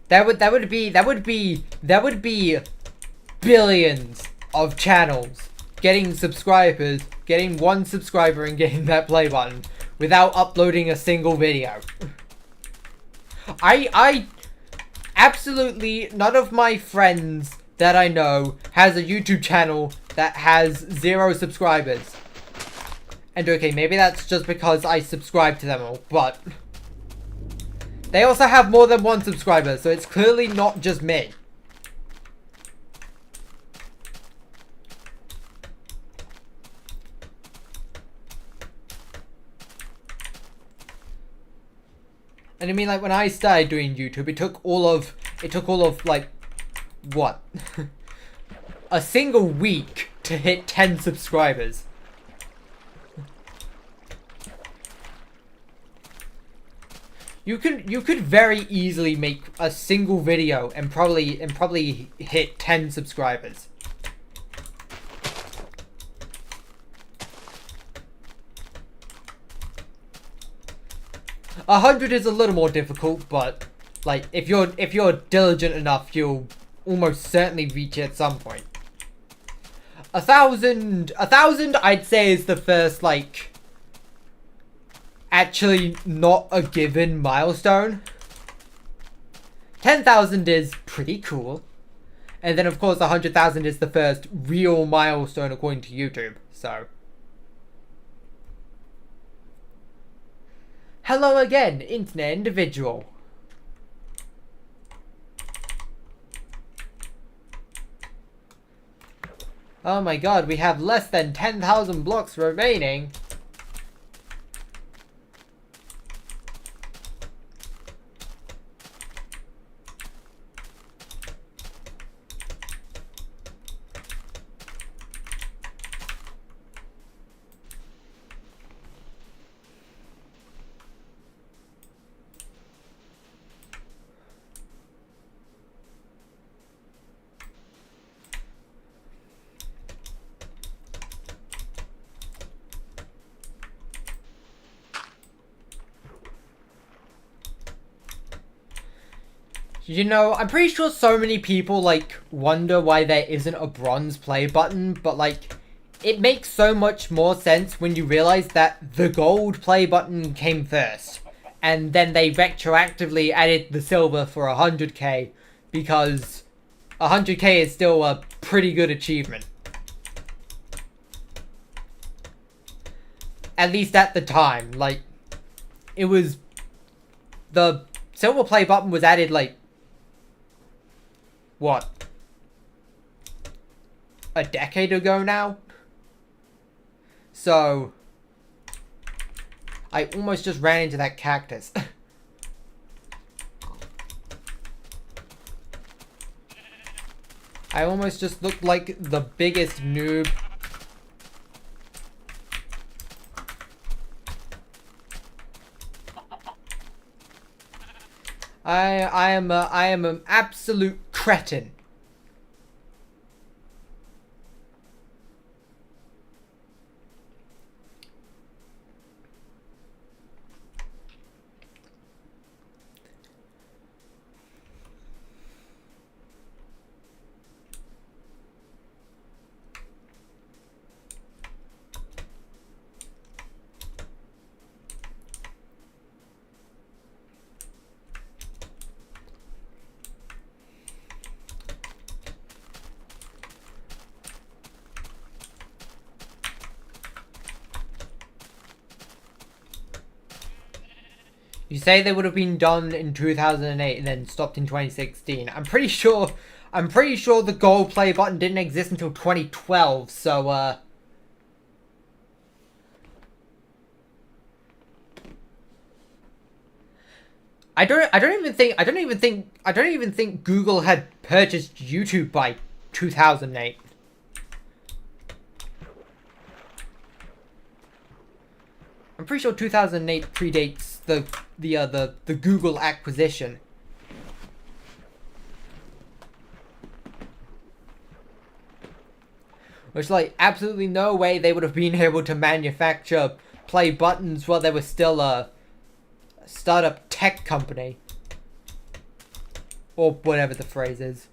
That would be billions of channels getting subscribers, getting 1 subscriber and getting that play button without uploading a single video. I absolutely none of my friends that I know has a YouTube channel that has 0 subscribers. And okay, maybe that's just because I subscribe to them all, but they also have more than 1 subscriber, so it's clearly not just me. And I mean, like, when I started doing YouTube, it took all of like, what? A single week to hit 10 subscribers. You could very easily make a single video and probably hit 10 subscribers. A 100 is a little more difficult, but like if you're diligent enough, you'll almost certainly reach it at some point. 1,000 I'd say is the first, like, actually not a given milestone. 10,000 is pretty cool. And then of course 100,000 is the first real milestone according to YouTube, so. Hello again, internet individual. Oh my god, we have less than 10,000 blocks remaining. You know, I'm pretty sure so many people, like, wonder why there isn't a bronze play button, but, like, it makes so much more sense when you realize that the gold play button came first. And then they retroactively added the silver for 100k, because 100k is still a pretty good achievement. At least at the time, like, it was... The silver play button was added, like, what? A decade ago now? So... I almost just ran into that cactus. I almost just looked like the biggest noob. I am an absolute cretin. You say they would have been done in 2008 and then stopped in 2016. I'm pretty sure the gold play button didn't exist until 2012, so I don't even think Google had purchased YouTube by 2008. I'm pretty sure 2008 predates the Google acquisition. Which, like, absolutely no way they would have been able to manufacture play buttons while they were still a startup tech company. Or whatever the phrase is.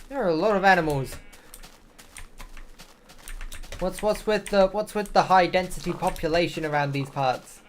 There are a lot of animals. What's with the high density population around these parts?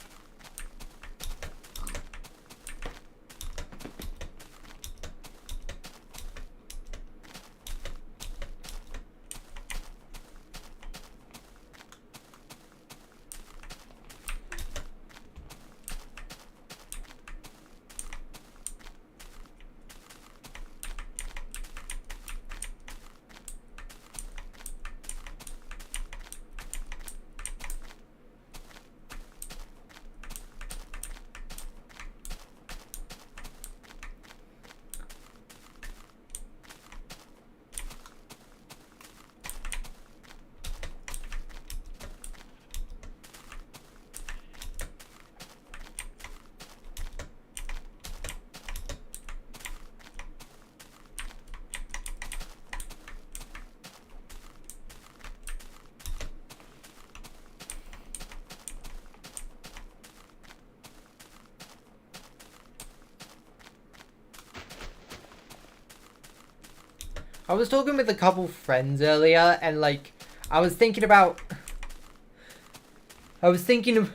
I was talking with a couple friends earlier, and like, I was thinking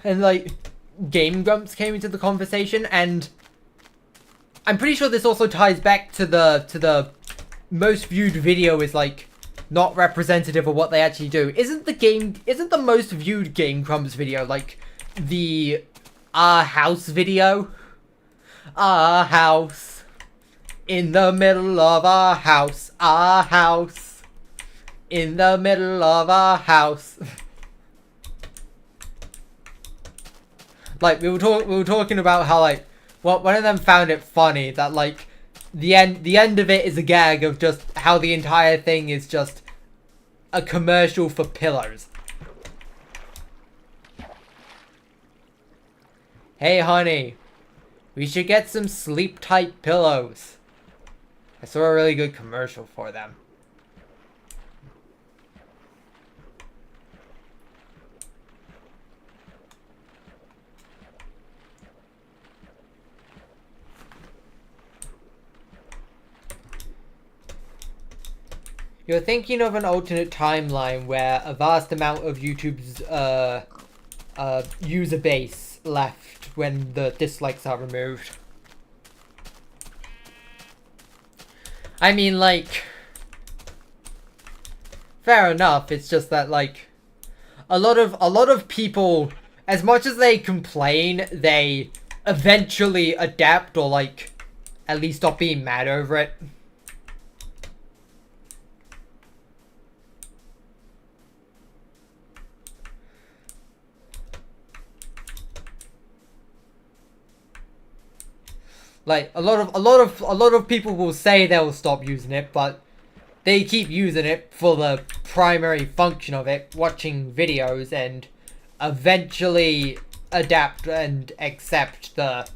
and like, Game Grumps came into the conversation, and I'm pretty sure this also ties back to the most viewed video is like not representative of what they actually do. Isn't the most viewed Game Grumps video like the Our House video? Our house. In the middle of our house. Our house. In the middle of our house. Like, we were talking about how, like, one of them found it funny that, like, the end of it is a gag of just how the entire thing is just a commercial for pillows. Hey, honey, we should get some sleep-tight pillows. I saw a really good commercial for them. You're thinking of an alternate timeline where a vast amount of YouTube's user base left when the dislikes are removed. I mean, like, fair enough. It's just that, like, a lot of people, as much as they complain, they eventually adapt or, like, at least stop being mad over it. Like, a lot of people will say they'll stop using it, but they keep using it for the primary function of it, watching videos, and eventually adapt and accept the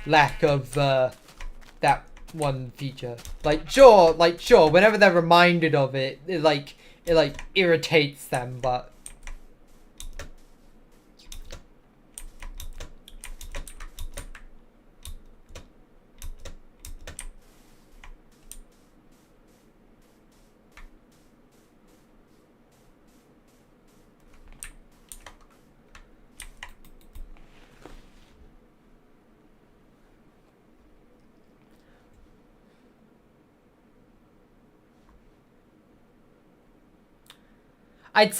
lack of that one feature. Like, sure, whenever they're reminded of it, it irritates them, but I'd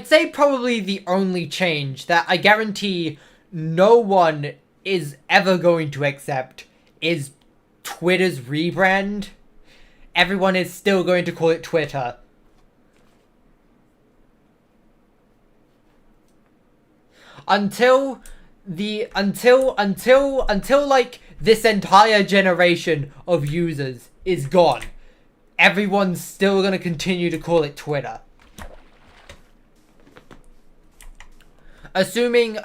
say probably the only change that I guarantee no one is ever going to accept is Twitter's rebrand. Everyone is still going to call it Twitter. Until like this entire generation of users is gone, everyone's still gonna continue to call it Twitter. Assuming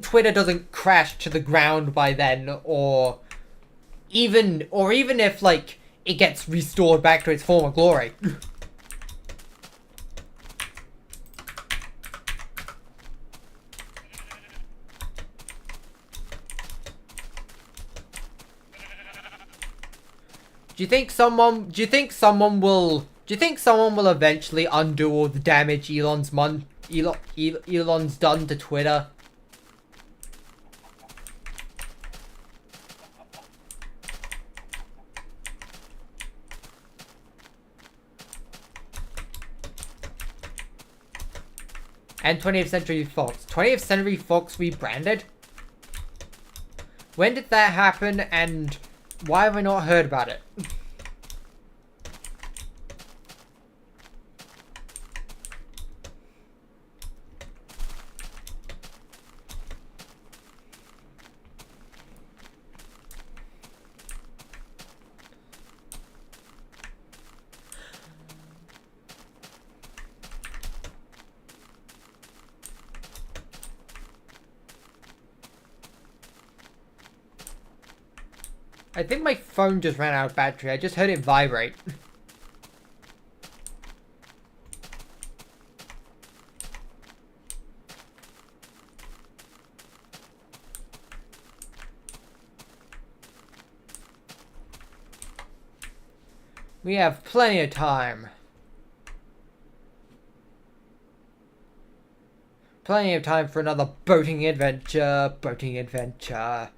Twitter doesn't crash to the ground by then, or even if like it gets restored back to its former glory. Do you think someone will eventually undo all the damage Elon's done to Twitter? And 20th Century Fox. 20th Century Fox rebranded? When did that happen, and why have I not heard about it? I think my phone just ran out of battery. I just heard it vibrate. We have plenty of time. Plenty of time for another boating adventure. Boating adventure.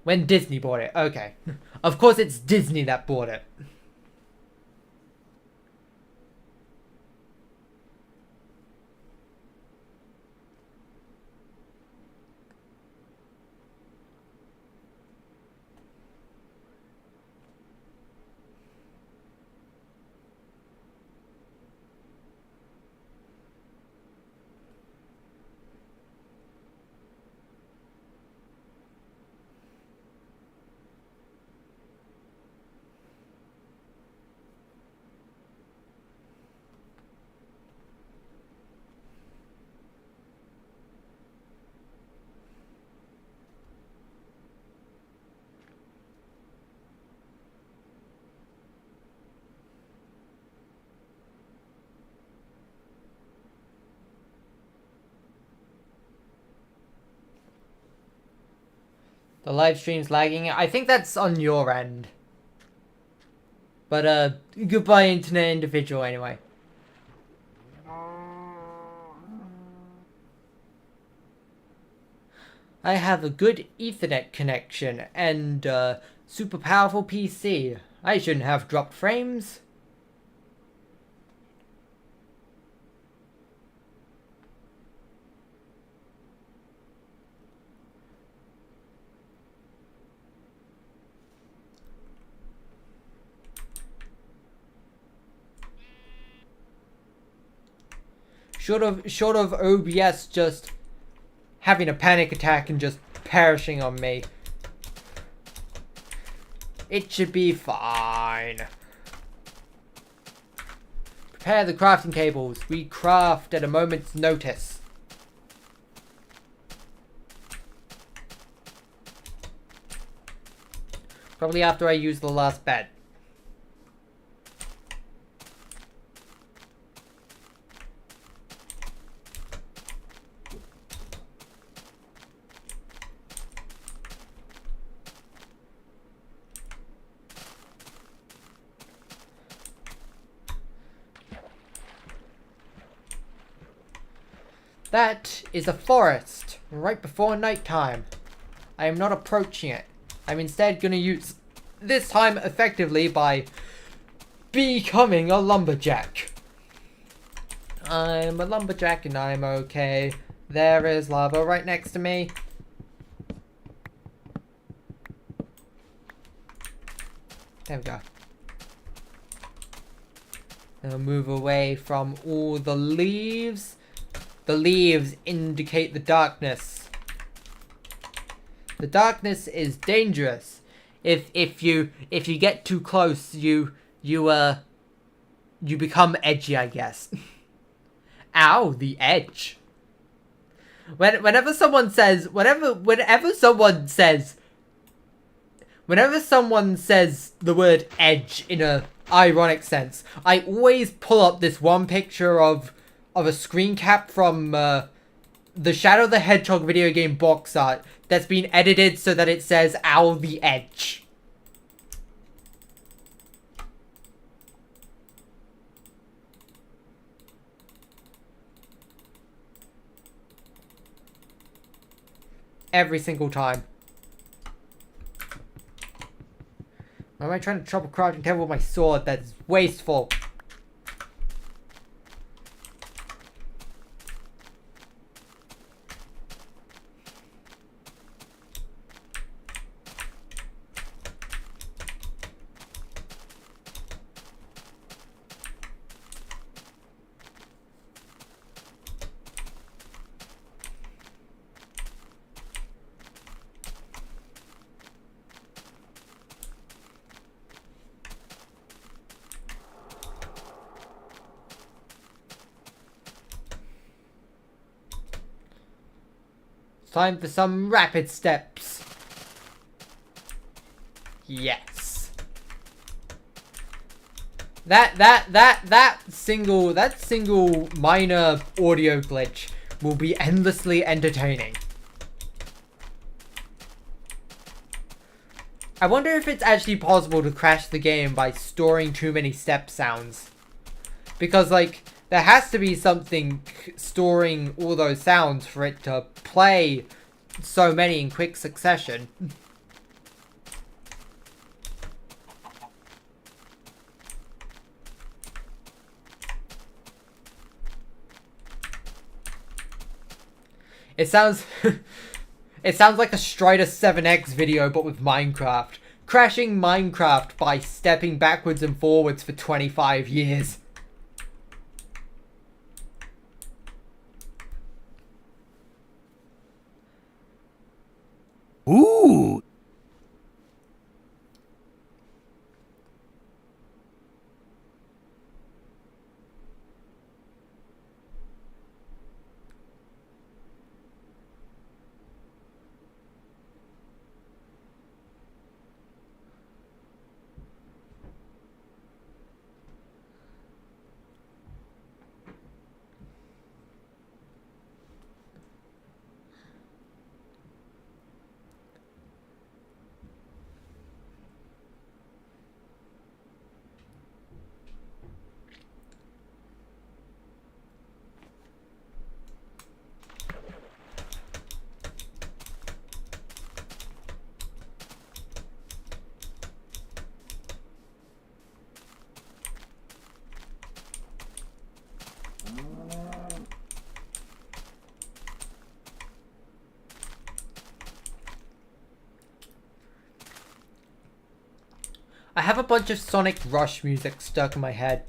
When Disney bought it. Okay. Of course it's Disney that bought it. The live stream's lagging. I think that's on your end. But, goodbye internet individual anyway. I have a good Ethernet connection and super powerful PC. I shouldn't have dropped frames. Short of OBS just having a panic attack and just perishing on me, it should be fine. Prepare the crafting cables. We craft at a moment's notice. Probably after I use the last bed. That is a forest right before nighttime. I am not approaching it. I'm instead going to use this time effectively by becoming a lumberjack. I'm a lumberjack and I'm okay. There is lava right next to me. There we go. I'll move away from all the leaves. The leaves indicate the darkness. The darkness is dangerous. If you get too close, you become edgy, I guess. Ow, the edge. Whenever someone says the word edge in a ironic sense, I always pull up this one picture of a screen cap from the Shadow the Hedgehog video game box art that's been edited so that it says "Ow, the edge." Every single time. Why am I trying to chop a crafting table with my sword? That's wasteful. Time for some rapid steps. Yes. That single minor audio glitch will be endlessly entertaining. I wonder if it's actually possible to crash the game by storing too many step sounds. Because, like, there has to be something storing all those sounds for it to play so many in quick succession. It sounds... It sounds like a Strider 7X video, but with Minecraft. Crashing Minecraft by stepping backwards and forwards for 25 years. Ooh. I have a bunch of Sonic Rush music stuck in my head.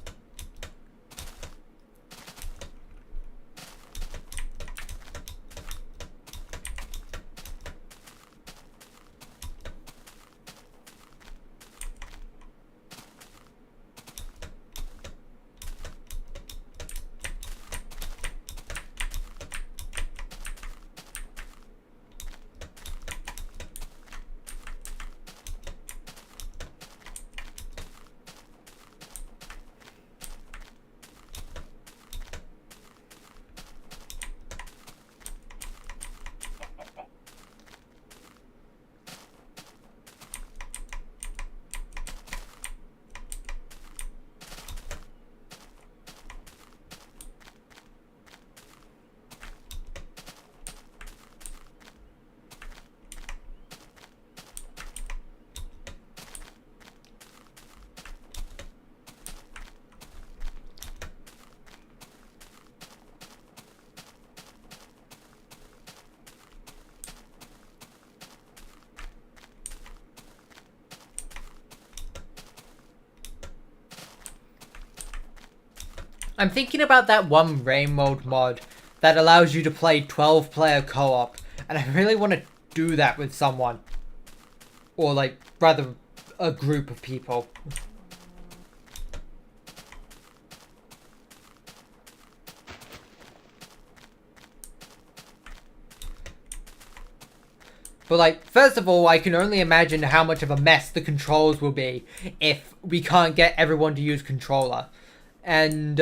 I'm thinking about that one rain mode mod that allows you to play 12-player co-op, and I really want to do that with someone. Or, like, rather, a group of people. But, like, first of all, I can only imagine how much of a mess the controls will be if we can't get everyone to use controller. And,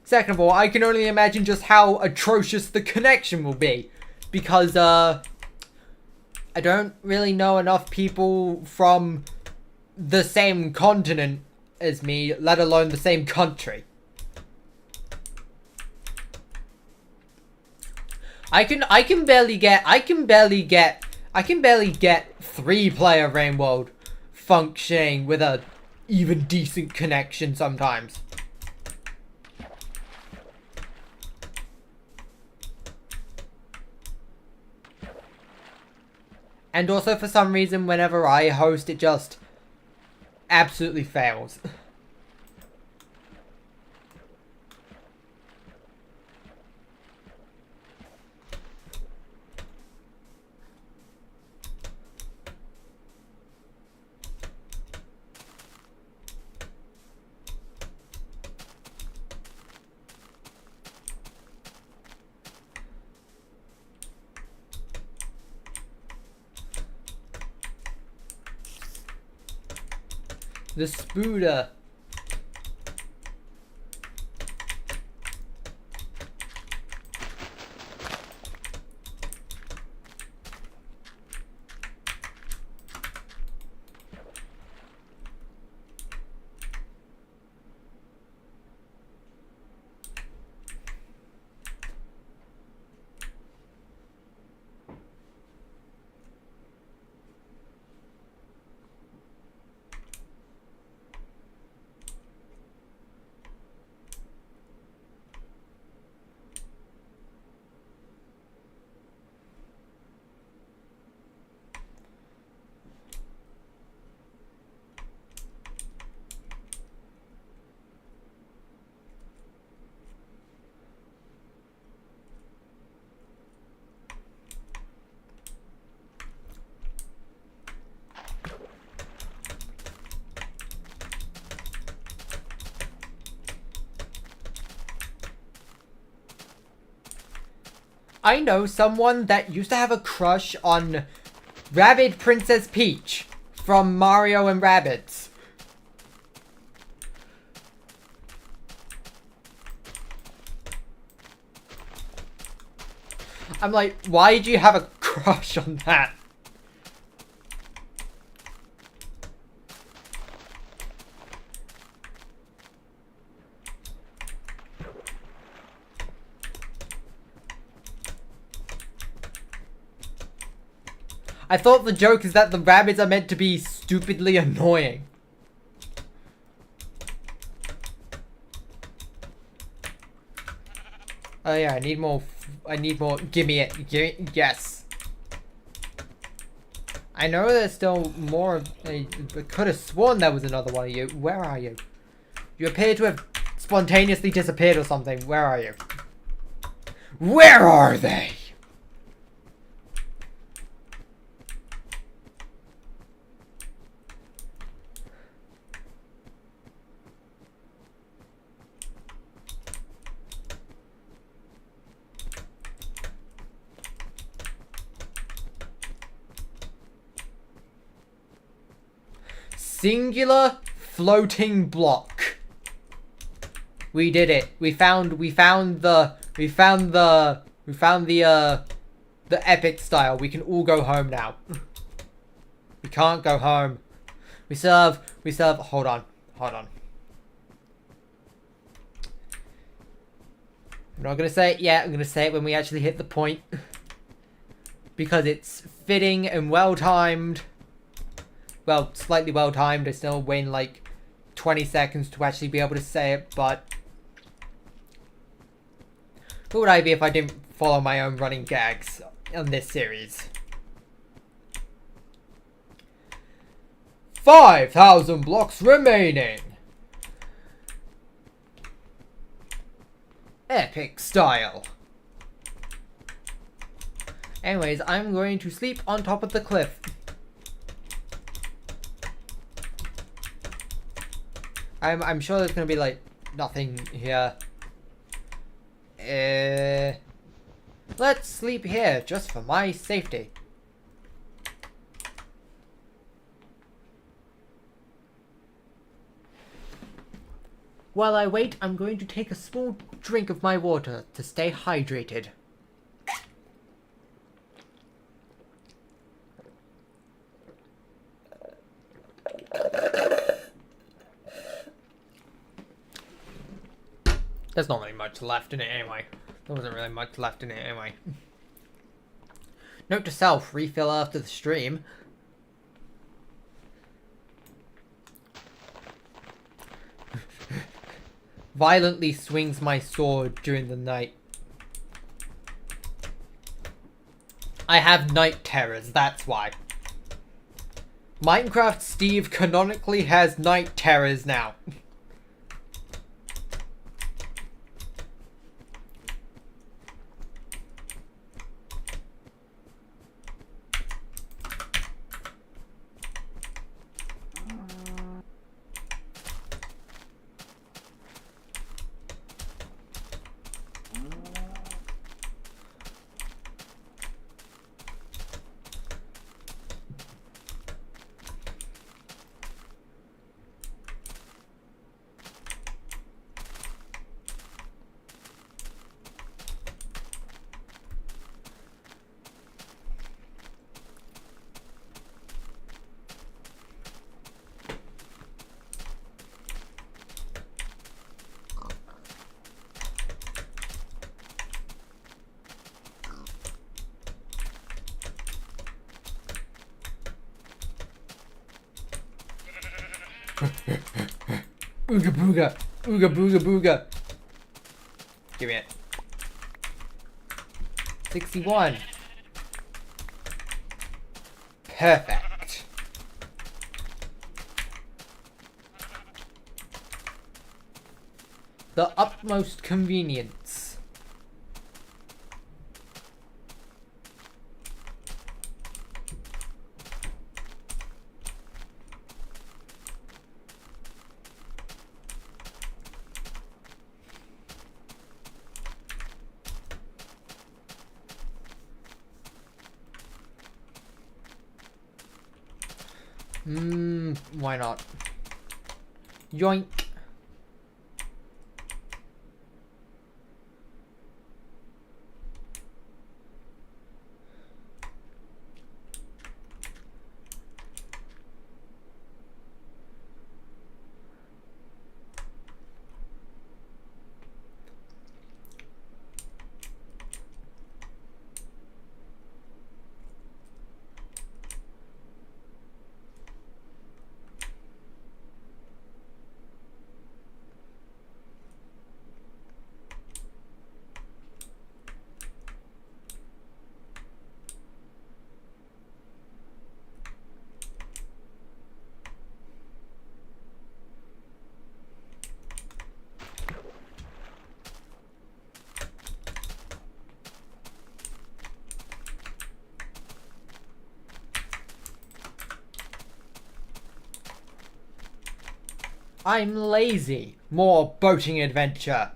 second of all, I can only imagine just how atrocious the connection will be. Because, I don't really know enough people from the same continent as me, let alone the same country. I can barely get 3-player Rain World functioning with a even decent connection sometimes. And also for some reason whenever I host it just absolutely fails. The Spooder. I know someone that used to have a crush on Rabbid Princess Peach from Mario and Rabbids. I'm like, why do you have a crush on that? I thought the joke is that the rabbits are meant to be stupidly annoying. Oh yeah, I need more. Give me it. Yes. I know there's still more. I could have sworn there was another one of you. Where are you? You appear to have spontaneously disappeared or something. Where are you? Where are they? Singular floating block. We did it. We found the epic style. We can all go home now. We can't go home. We serve, hold on. I'm not gonna say it yet. I'm gonna say it when we actually hit the point. Because it's fitting and well-timed. Well, slightly well-timed. I still waiting like 20 seconds to actually be able to say it, but who would I be if I didn't follow my own running gags on this series? 5,000 blocks remaining. Epic style. Anyways, I'm going to sleep on top of the cliff. I'm sure there's gonna be like nothing here. Let's sleep here just for my safety. While I wait, I'm going to take a small drink of my water to stay hydrated. There's not really much left in it anyway. There wasn't really much left in it anyway. Note to self, refill after the stream. Violently swings my sword during the night. I have night terrors, that's why. Minecraft Steve canonically has night terrors now. Ooga booga, ooga booga booga. Give me it. 61. Perfect. The utmost convenience. Why not? Yoink. I'm lazy. More boating adventure.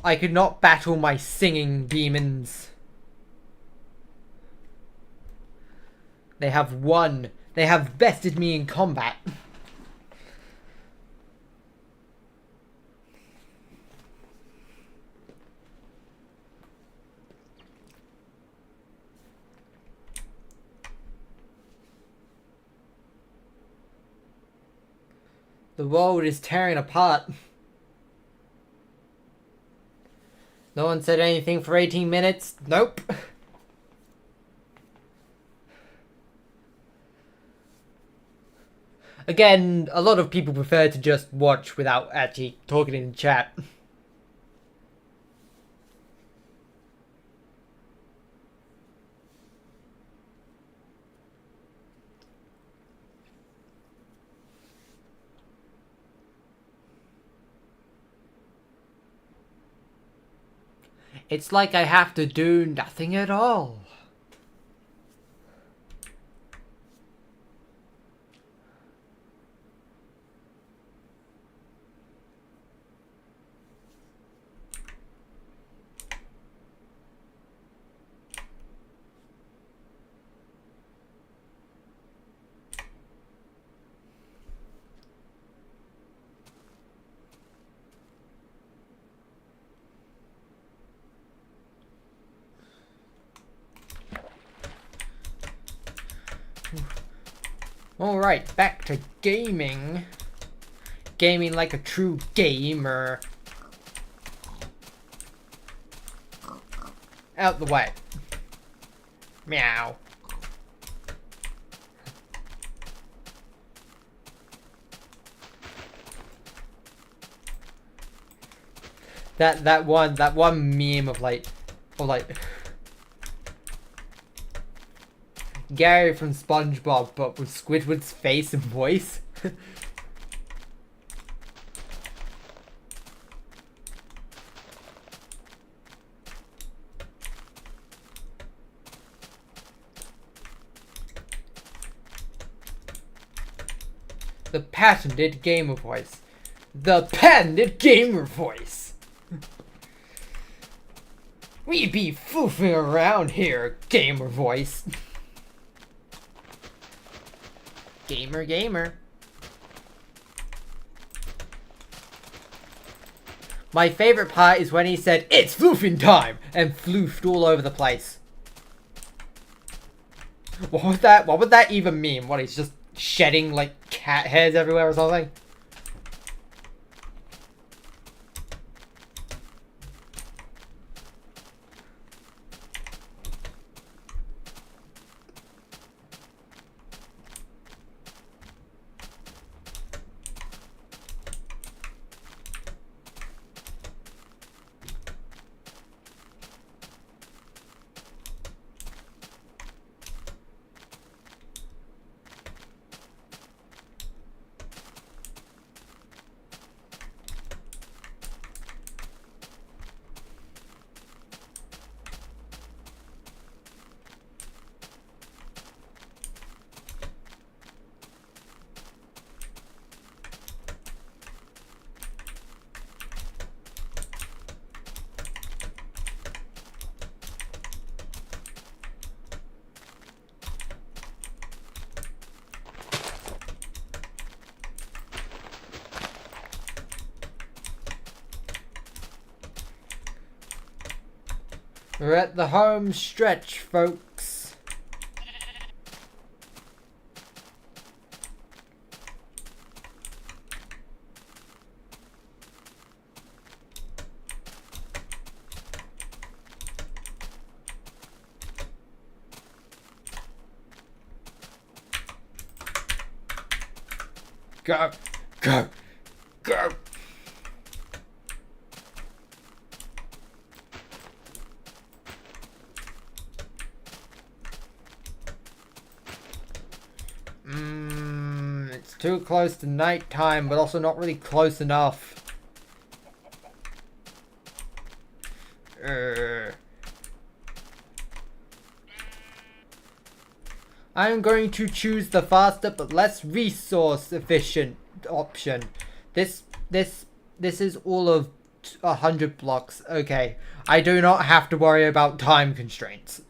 I could not battle my singing demons. They have won. They have bested me in combat. The world is tearing apart. No one said anything for 18 minutes? Nope. Again, a lot of people prefer to just watch without actually talking in chat. It's like I have to do nothing at all. Alright, back to gaming. Gaming like a true gamer. Out the way. Meow. That one meme of like Gary from SpongeBob, but with Squidward's face and voice. The patented gamer voice. The patented gamer voice. We be foofing around here, gamer voice. Gamer. My favorite part is when he said, "It's floofing time!" and floofed all over the place. What would that even mean? What, he's just shedding, like, cat hairs everywhere or something? We're at the home stretch, folks. Go. It's too close to nighttime, but also not really close enough. I'm going to choose the faster but less resource efficient option. This is all of 100 blocks. Okay, I do not have to worry about time constraints.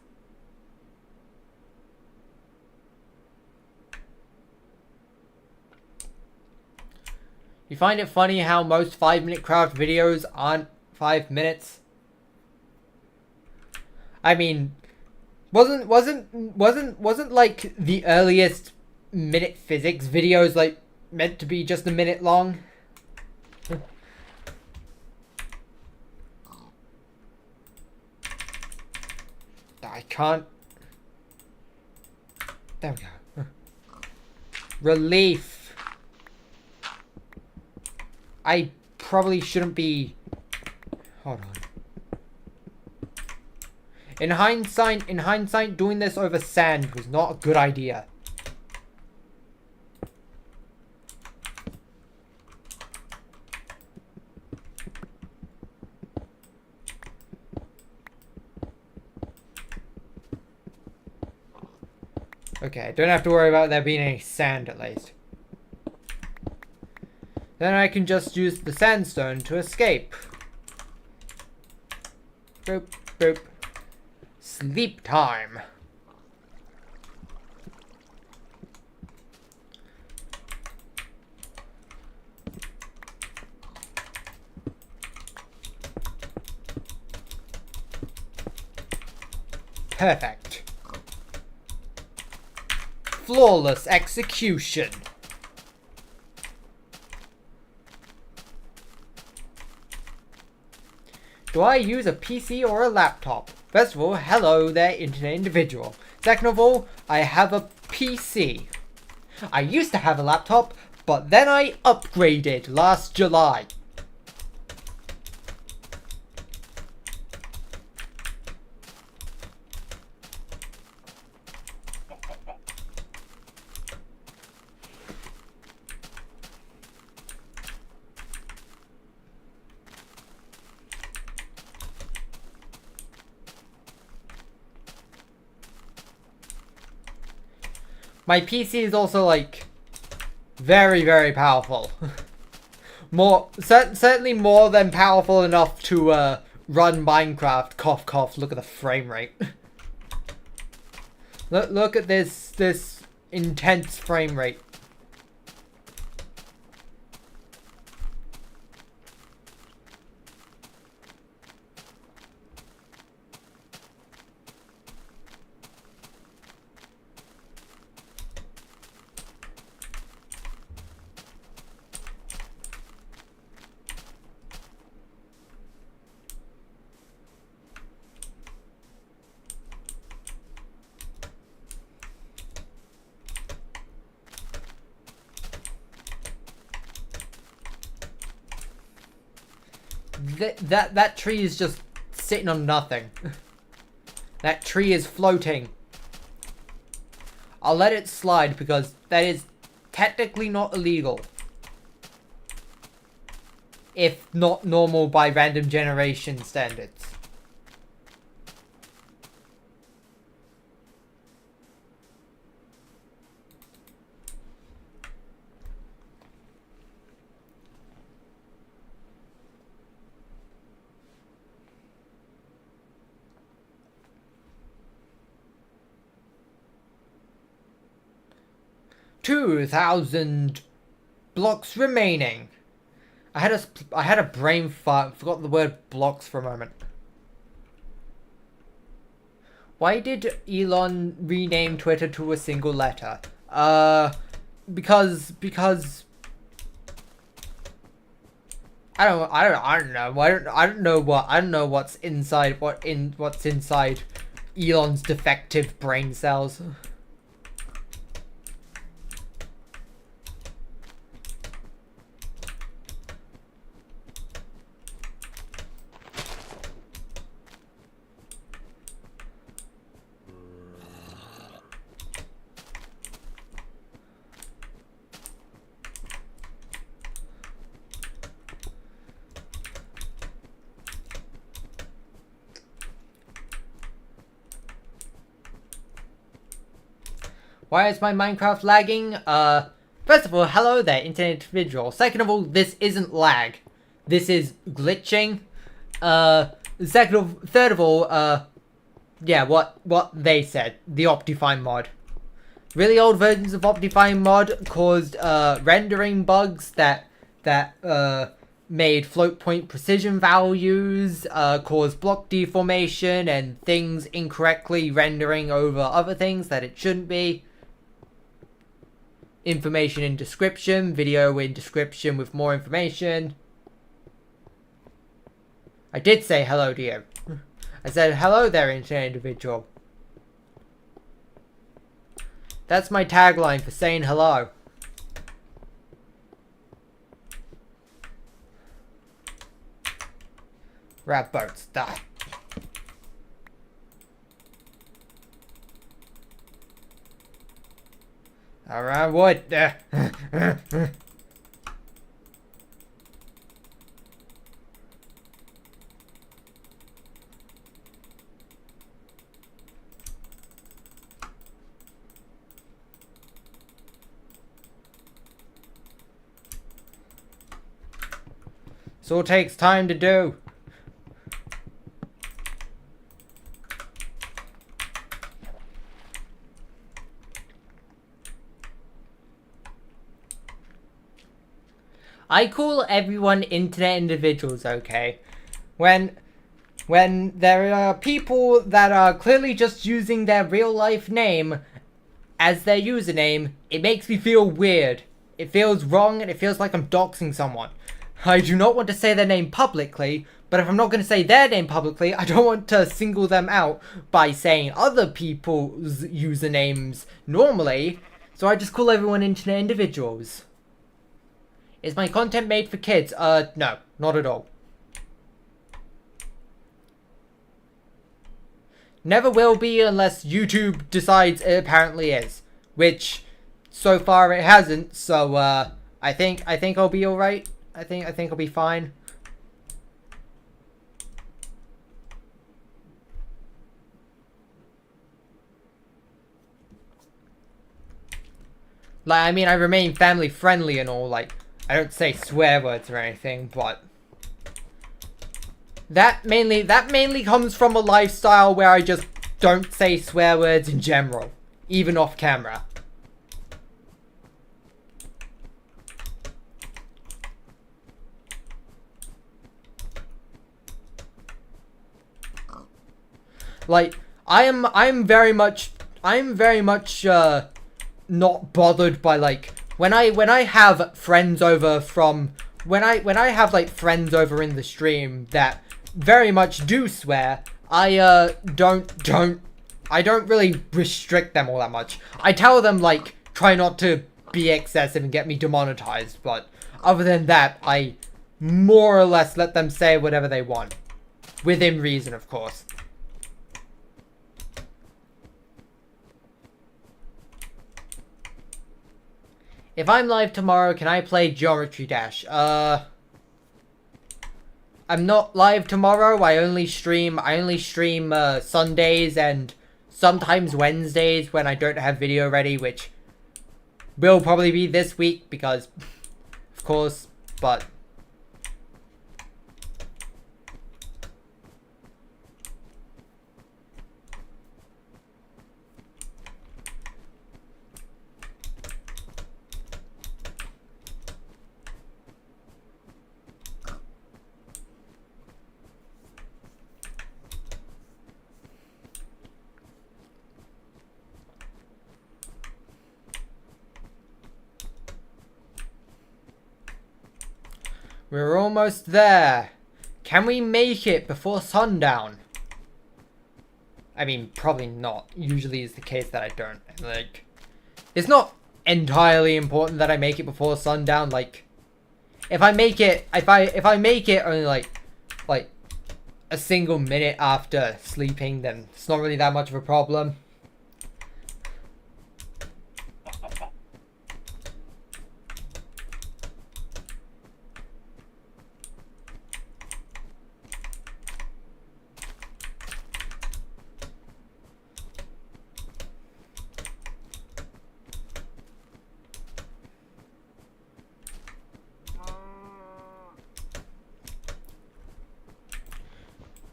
You find it funny how most 5-minute craft videos aren't 5 minutes? I mean, wasn't like the earliest minute physics videos like meant to be just a minute long? I can't. There we go. Relief. I probably shouldn't be... Hold on. In hindsight, doing this over sand was not a good idea. Okay, I don't have to worry about there being any sand at least. Then I can just use the sandstone to escape. Boop, boop. Sleep time. Perfect. Flawless execution. Do I use a PC or a laptop? First of all, hello there, internet individual. Second of all, I have a PC. I used to have a laptop, but then I upgraded last July. My PC is also like Very, very powerful. Certainly more than powerful enough to run Minecraft. Cough, cough. Look at the frame rate. Look at this intense frame rate. That tree is just sitting on nothing. That tree is floating. I'll let it slide because that is technically not illegal. If not normal by random generation standards. $2,000 blocks remaining. I had a brain fart. Forgot the word blocks for a moment. Why did Elon rename Twitter to a single letter? Because I don't know what's inside Elon's defective brain cells. Why is my Minecraft lagging? First of all, hello there, internet individual. Second of all, this isn't lag. This is glitching. Third of all, yeah, what they said. The OptiFine mod. Really old versions of OptiFine mod caused, rendering bugs that made float point precision values, caused block deformation, and things incorrectly rendering over other things that it shouldn't be. Information in description, video in description with more information. I did say hello to you. I said hello there, internet individual. That's my tagline for saying hello. Rat boats, die. Alright, what? This all takes time to do. I call everyone internet individuals, okay? When there are people that are clearly just using their real life name as their username, it makes me feel weird. It feels wrong and it feels like I'm doxing someone. I do not want to say their name publicly, but if I'm not going to say their name publicly, I don't want to single them out by saying other people's usernames normally, so I just call everyone internet individuals. Is my content made for kids? No, not at all. Never will be unless YouTube decides it apparently is. Which, so far it hasn't, so, I think I'll be alright. I think I'll be fine. Like, I mean, I remain family friendly and all, like, I don't say swear words or anything, but that mainly comes from a lifestyle where I just don't say swear words in general, even off camera. Like, I'm very much not bothered by, like, when I have friends over from when I have like friends over in the stream that very much do swear, I don't really restrict them all that much. I tell them, like, try not to be excessive and get me demonetized, but other than that, I more or less let them say whatever they want, within reason, of course. If I'm live tomorrow, can I play Geometry Dash? I'm not live tomorrow. I only stream Sundays and sometimes Wednesdays when I don't have video ready, which will probably be this week because, of course, but we're almost there. Can we make it before sundown? I mean, probably not. Usually is the case that I don't. Like, it's not entirely important that I make it before sundown. Like, if I make it only like a single minute after sleeping, then it's not really that much of a problem.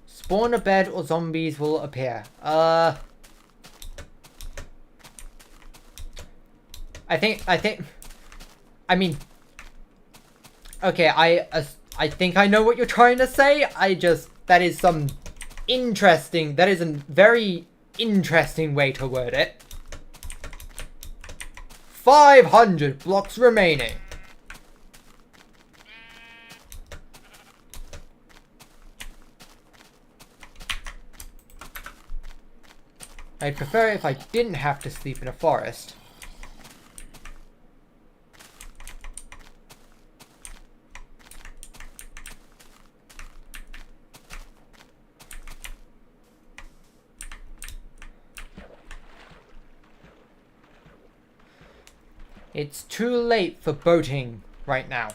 Spawn a bed or zombies will appear. I mean, okay, I think I know what you're trying to say. That is a very interesting way to word it. 500 blocks remaining. I'd prefer if I didn't have to sleep in a forest. It's too late for boating right now.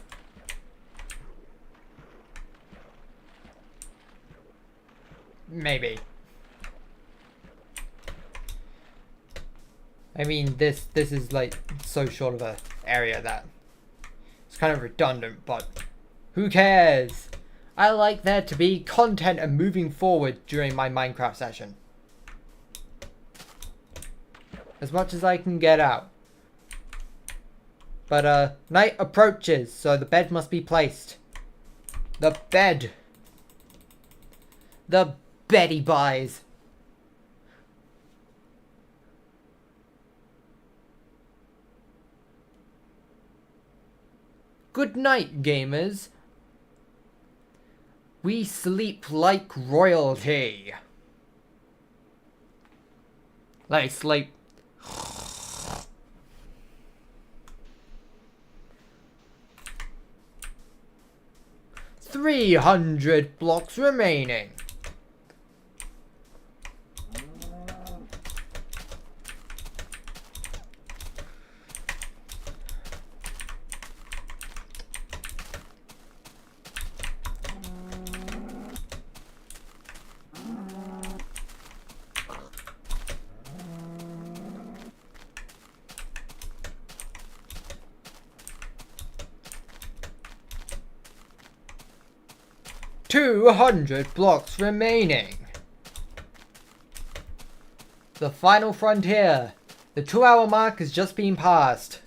Maybe. I mean, this is like so short of a area that it's kind of redundant, but who cares? I like there to be content and moving forward during my Minecraft session. As much as I can get out. But night approaches, so the bed must be placed. The bed. The Betty buys. Good night, gamers. We sleep like royalty. Let's sleep. $300 blocks remaining. 200 blocks remaining. The final frontier. The 2-hour mark has just been passed.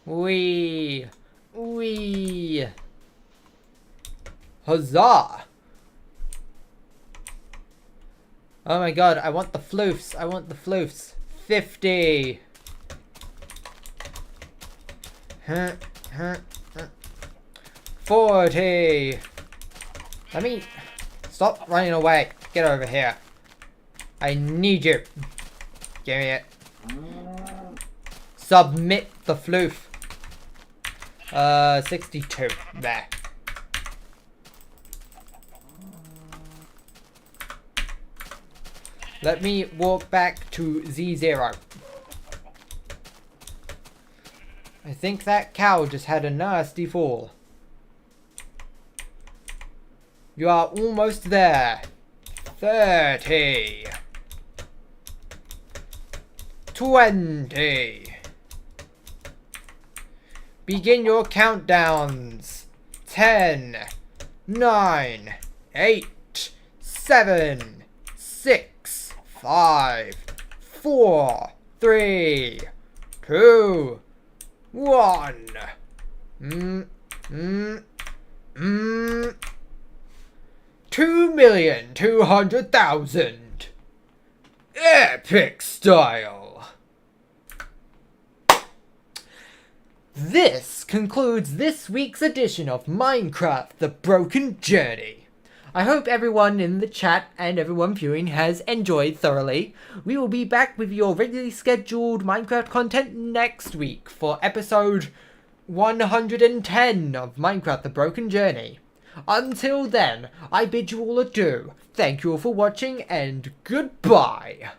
Wee! Huzzah! Oh my god, I want the floofs. I want the floofs. 50. 40. Let me... Stop running away. Get over here. I need you. Give me it. Submit the floof. 62. There. Let me walk back to Z0. I think that cow just had a nasty fall. You are almost there. 30. 20. Begin your countdowns. 10, 9, 8, 7, 6, 5, 4, 3, 2, 1. 2,200,000. Epic style. This concludes this week's edition of Minecraft The Broken Journey. I hope everyone in the chat and everyone viewing has enjoyed thoroughly. We will be back with your regularly scheduled Minecraft content next week for episode 110 of Minecraft The Broken Journey. Until then, I bid you all adieu. Thank you all for watching and goodbye.